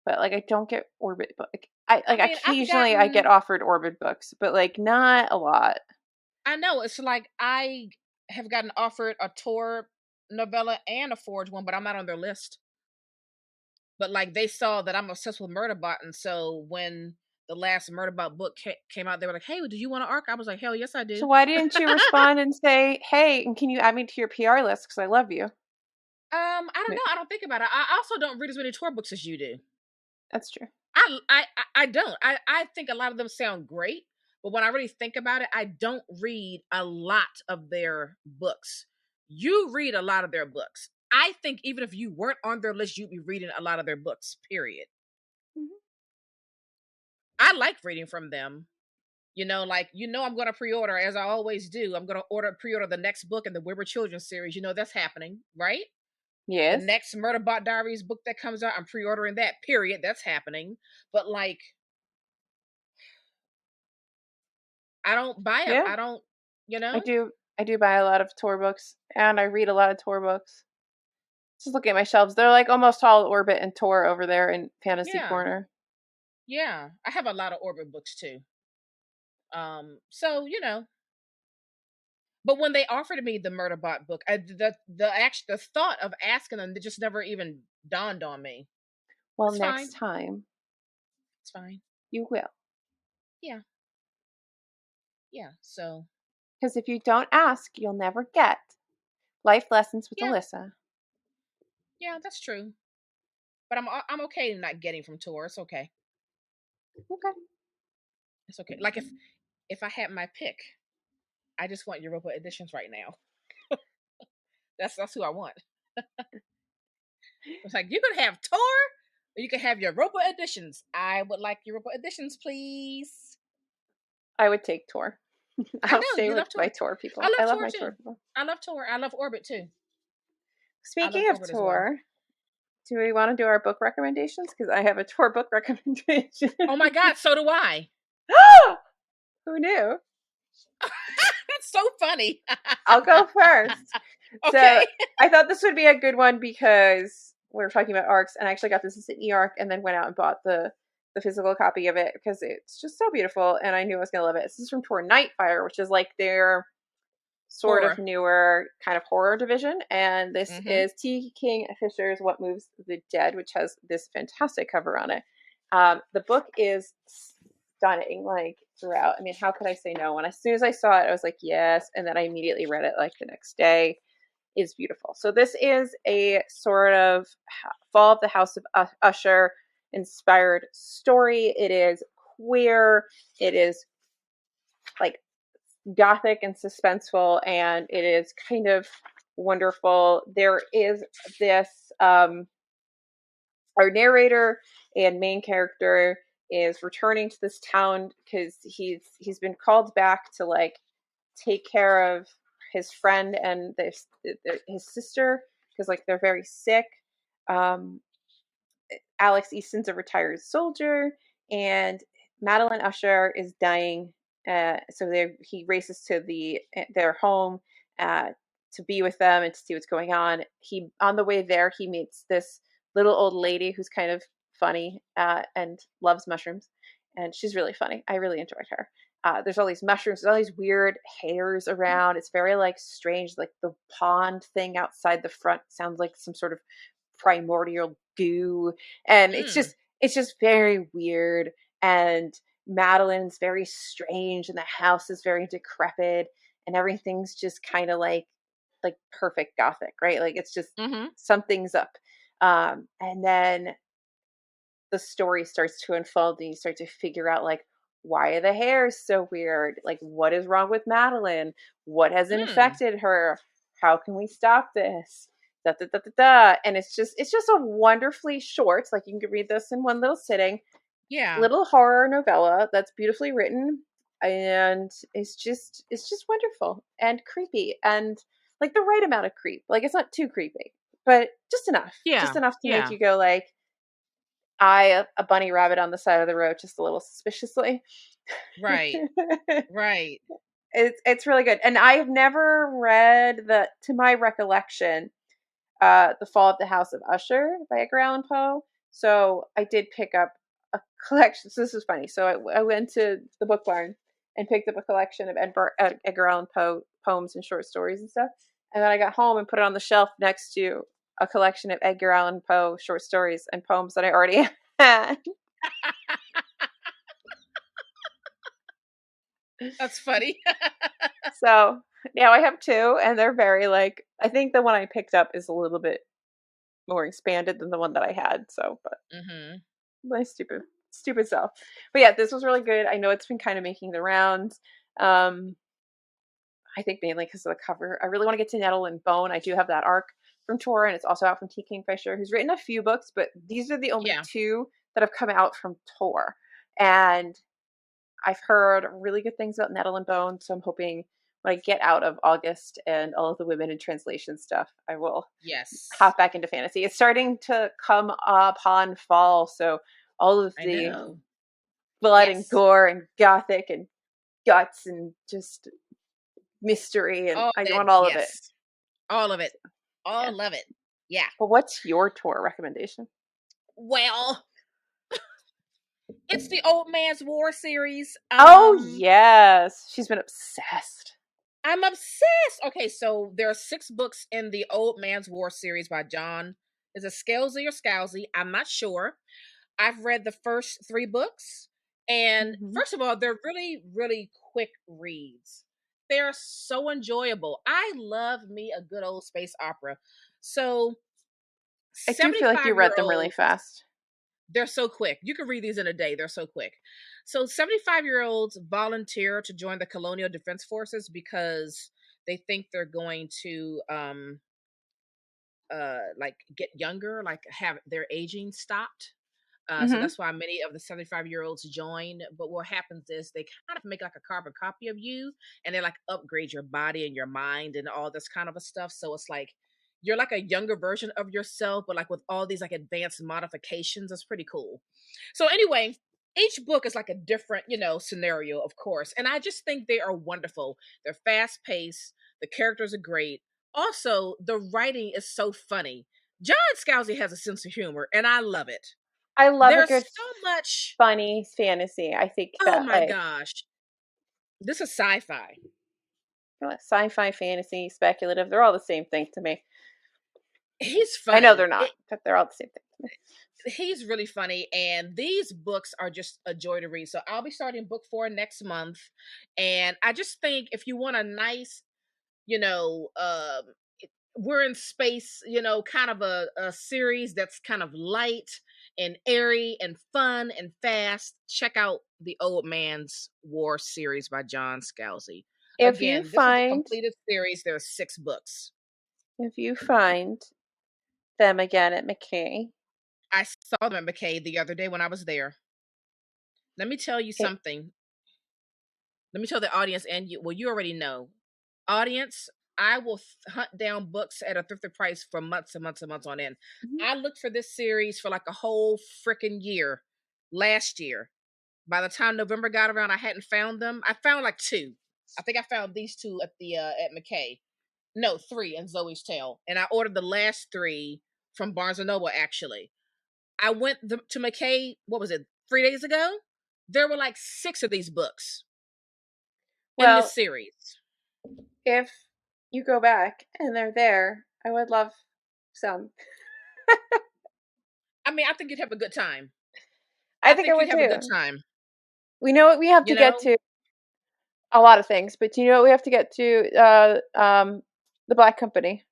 But like, I don't get Orbit book. Occasionally I get offered Orbit books, but like not a lot. I know, it's like I have gotten offered a Tor novella and a Forge one, but I'm not on their list. But like, they saw that I'm obsessed with Murderbot, and so when the last Murderbot book came out, they were like, "Hey, do you want an arc?" I was like, "Hell yes, I do." So why didn't you respond and say, "Hey, and can you add me to your PR list because I love you"? I don't know. I don't think about it. I also don't read as many Tor books as you do. That's true. I don't. I think a lot of them sound great, but when I really think about it, I don't read a lot of their books. You read a lot of their books. I think even if you weren't on their list, you'd be reading a lot of their books, period. Mm-hmm. I like reading from them. You know, like, I'm going to pre-order, as I always do. I'm going to pre-order the next book in the Weber Children's series. You know, that's happening, right? Yes. The next Murderbot Diaries book that comes out, I'm pre-ordering that, period. That's happening. But like, I don't buy them. Yeah. I don't, I do buy a lot of Tor books, and I read a lot of Tor books. Just look at my shelves. They're like almost all Orbit and Tor over there in Fantasy Corner. Yeah. I have a lot of Orbit books too. So, But when they offered me the Murderbot book, the thought of asking them, it just never even dawned on me. Well, It's next fine. time It's fine. you will. Yeah. Yeah. So. Because if you don't ask, you'll never get. Life lessons with Yeah. Alyssa. Yeah, that's true. But I'm okay not getting from Tor. It's okay. Okay. It's okay. Like if I had my pick, I just want Europa editions right now. That's who I want. It's like you can have Tor, or you can have Europa editions. I would like Europa editions, please. I would take Tor. I I'll know stay you with love my Tor. Tor people. I I love love Tor my Tor too. people. I love Tor. I love Orbit too. I love Speaking of Orbit as well. Tor, do we want to do our book recommendations? Because I have a Tor book recommendation. Oh my God, so do I. Who knew? That's so funny. I'll go first. Okay. So I thought this would be a good one because we were talking about arcs, and I actually got this as an e-arc and then went out and bought the physical copy of it because it's just so beautiful, and I knew I was going to love it. This is from Tor Nightfire, which is like their sort of newer kind of horror division, and this is T. King Fisher's What Moves the Dead, which has this fantastic cover on it. The book is stunning, like throughout. I mean, how could I say no? When as soon as I saw it, I was like, yes, and then I immediately read it like the next day. It's beautiful. So this is a sort of Fall of the House of Usher inspired story. It is queer. It is like gothic and suspenseful, and it is kind of wonderful. There is this our narrator and main character is returning to this town because he's been called back to like take care of his friend and his sister because like they're very sick. um Alex Easton's a retired soldier, and Madeline Usher is dying. So he races to their home uh, to be with them and to see what's going on. He on the way there he meets this little old lady who's kind of funny and loves mushrooms, and she's really funny. I really enjoyed her. There's all these mushrooms, there's all these weird hairs around. It's very like strange, like the pond thing outside the front sounds like some sort of primordial goo, and it's just very weird. And Madeline's very strange, and the house is very decrepit, and everything's just kind of like perfect gothic, right? Like it's just something's up. And then the story starts to unfold, and you start to figure out like, why are the hairs so weird? Like, what is wrong with Madeline? What has infected her? How can we stop this? Da, da, da, da, da. And it's just a wonderfully short, like you can read this in one little sitting, little horror novella that's beautifully written, and it's just wonderful and creepy, and like the right amount of creep. Like it's not too creepy, but just enough to make you go like, eye a bunny rabbit on the side of the road just a little suspiciously. Right. Right. It's really good. And I've never read to my recollection, The Fall of the House of Usher by Edgar Allan Poe. So I did pick up a collection. So this is funny. So I went to the book barn and picked up a collection of Edgar Allan Poe poems and short stories and stuff. And then I got home and put it on the shelf next to a collection of Edgar Allan Poe short stories and poems that I already had. That's funny. So now I have two, and they're very like, I think the one I picked up is a little bit more expanded than the one that I had. So, but my stupid self. But yeah, this was really good. I know it's been kind of making the rounds. I think mainly because of the cover. I really want to get to Nettle and Bone. I do have that arc from Tor, and it's also out from T. Kingfisher, who's written a few books, but these are the only two that have come out from Tor. And I've heard really good things about Nettle and Bone, so I'm hoping when I get out of August and all of the women in translation stuff, I will hop back into fantasy. It's starting to come upon fall, so all of the blood and gore and gothic and guts and just mystery, and I want all of it. All of it. All of it. Yeah. Well, what's your Tor recommendation? Well, it's the Old Man's War series. Oh, yes. She's been obsessed. I'm obsessed. Okay, so there are 6 books in the Old Man's War series by John. Is it Scalzi or Scalzi? I'm not sure. I've read the first 3 books, and Mm-hmm. first of all, they're really, really quick reads. They're so enjoyable. I love me a good old space opera. So, I do feel like you 75 year read them really olds, fast. they're so quick. You can read these in a day. They're so quick. So 75-year-olds volunteer to join the Colonial Defense Forces because they think they're going to like get younger, like have their aging stopped. So Mm-hmm. that's why many of the 75-year-olds join. But what happens is they kind of make like a carbon copy of you, and they like upgrade your body and your mind and all this kind of a stuff. So it's like you're like a younger version of yourself, but like with all these like advanced modifications. It's pretty cool. So anyway, each book is like a different, scenario, of course. And I just think they are wonderful. They're fast paced. The characters are great. Also, the writing is so funny. John Scalzi has a sense of humor, and I love it. I love a There's good so much. funny fantasy. I think Oh that my like gosh. This is sci-fi. sci-fi, fantasy, speculative, they're all the same thing to me. He's I know funny. they're not, but they're all the same thing to me. He's really funny, and these books are just a joy to read. So I'll be starting book 4 next month, and I just think if you want a nice, you know, we're in space, kind of a series that's kind of light and airy and fun and fast, check out the Old Man's War series by John Scalzi. If you Again, this is a find completed series. There are 6 books. if you find them again at McKay, I saw them at McKay the other day when I was there. Let me tell you it, something. Let me tell the audience and you. Well, you already know. Audience, I will hunt down books at a thrifted price for months and months and months on end. mhm. I looked for this series for like a whole freaking year last year. By the time November got around, I hadn't found them. I found like 2. I think I found these 2 at the at McKay. No, 3 in Zoe's Tale, and I ordered the last 3 from Barnes and Noble. Actually, I went to McKay. What was it? 3 days ago. There were like 6 of these books in this Well, series. if you go back and they're there, I would love some. I mean, I think you'd have a good time. I I think I think you'd would have a good too. time. We know what we have You to get know? to. A lot of things, but you know what we have to get to? The Black Company,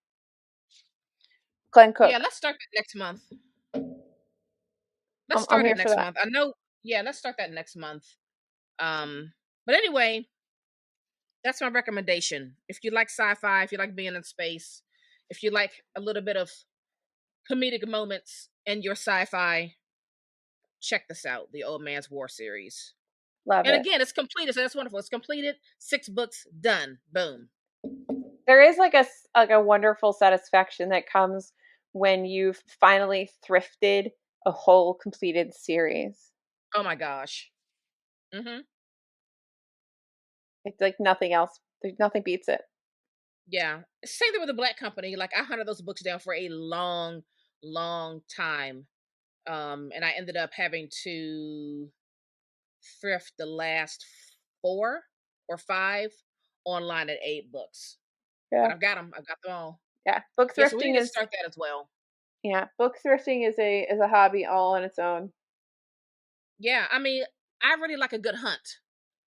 Glenn Yeah, Cook. let's start that next month. Let's I'm start here it for next that. month. I know. Yeah, let's start that next month. But anyway, that's my recommendation. If you like sci-fi, if you like being in space, if you like a little bit of comedic moments in your sci-fi, check this out, the Old Man's War series. Love And it. again, it's completed, so that's wonderful. It's completed, 6 books done. Boom. There is like a wonderful satisfaction that comes when you've finally thrifted a whole completed series. Oh my gosh. Mm-hmm. It's like nothing else. There's nothing beats it. Yeah. Same thing with the Black Company. Like I hunted those books down for a long, long time. And I ended up having to thrift the last 4 or 5 online at 8 books. But Yeah, I've got them. I've got them all. yeah. Book Yeah, so we thrifting need to is start that as well. yeah. Book thrifting is a hobby all on its own. Yeah, I mean, I really like a good hunt.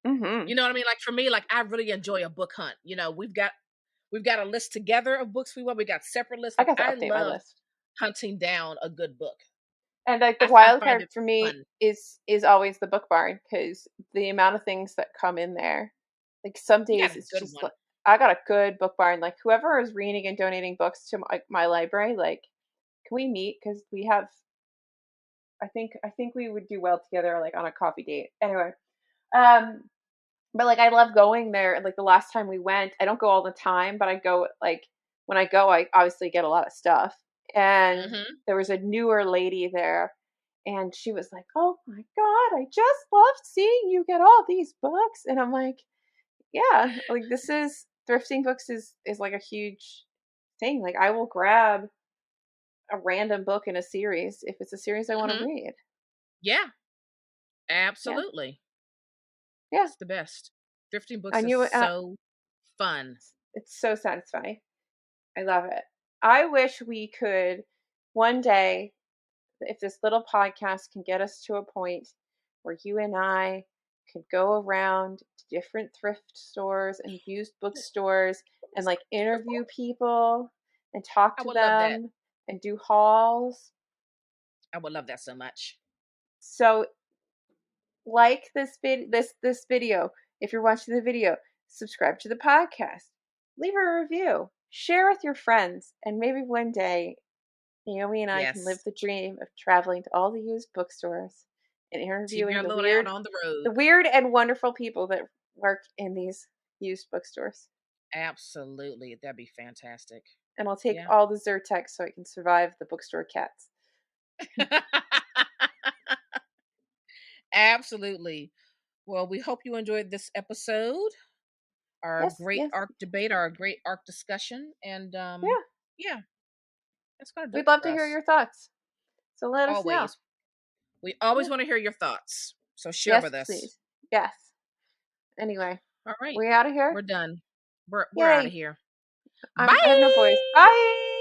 Mm-hmm. You know what I mean? Like for me, like I really enjoy a book hunt. We've got a list together of books we want. We got separate lists. I Like got to I update my love list. hunting down a good book. And like the I wild find card it for me fun. is always the book barn because the amount of things that come in there. Like some You got days a it's good just one. like I got a good book barn. Like whoever is reading and donating books to my library, like can we meet? Because we have I think we would do well together, like on a coffee date. Anyway, um, but like I love going there. Like the last time we went, I don't go all the time, but I go like when I go, I obviously get a lot of stuff. And Mm-hmm. there was a newer lady there, and she was like, "Oh my god, I just love seeing you get all these books." And I'm like, "Yeah, like this is thrifting books is like a huge thing. Like I will grab a random book in a series if it's a series I want to Mm-hmm. read." Yeah, Yeah, absolutely. yeah. It's the best. Thrifting I books is knew it. so fun. It's so satisfying. I love it. I wish we could one day, if this little podcast can get us to a point where you and I could go around to different thrift stores and used bookstores and like interview people and talk I to would love that. them and do hauls. I would love that so much. So like this video. If you're watching the video, subscribe to the podcast, leave a review, share with your friends, and maybe one day Naomi and I can live Yes. the dream of traveling to all the used bookstores and interviewing TBR Lowdown on the road. the weird and wonderful people that work in these used bookstores. Absolutely. That'd be fantastic. And I'll take all the Zyrtec so I can survive the bookstore cats. Absolutely. Well, we hope you enjoyed this episode. Our great ARC debate, our great ARC discussion. And yeah. That's gonna do. We'd love to hear your thoughts. So let us know. We always want to hear your thoughts. So share with us. Please. Yes. Anyway. All right. We out of here? We're done. We're out of here. Bye. I have no voice. Bye.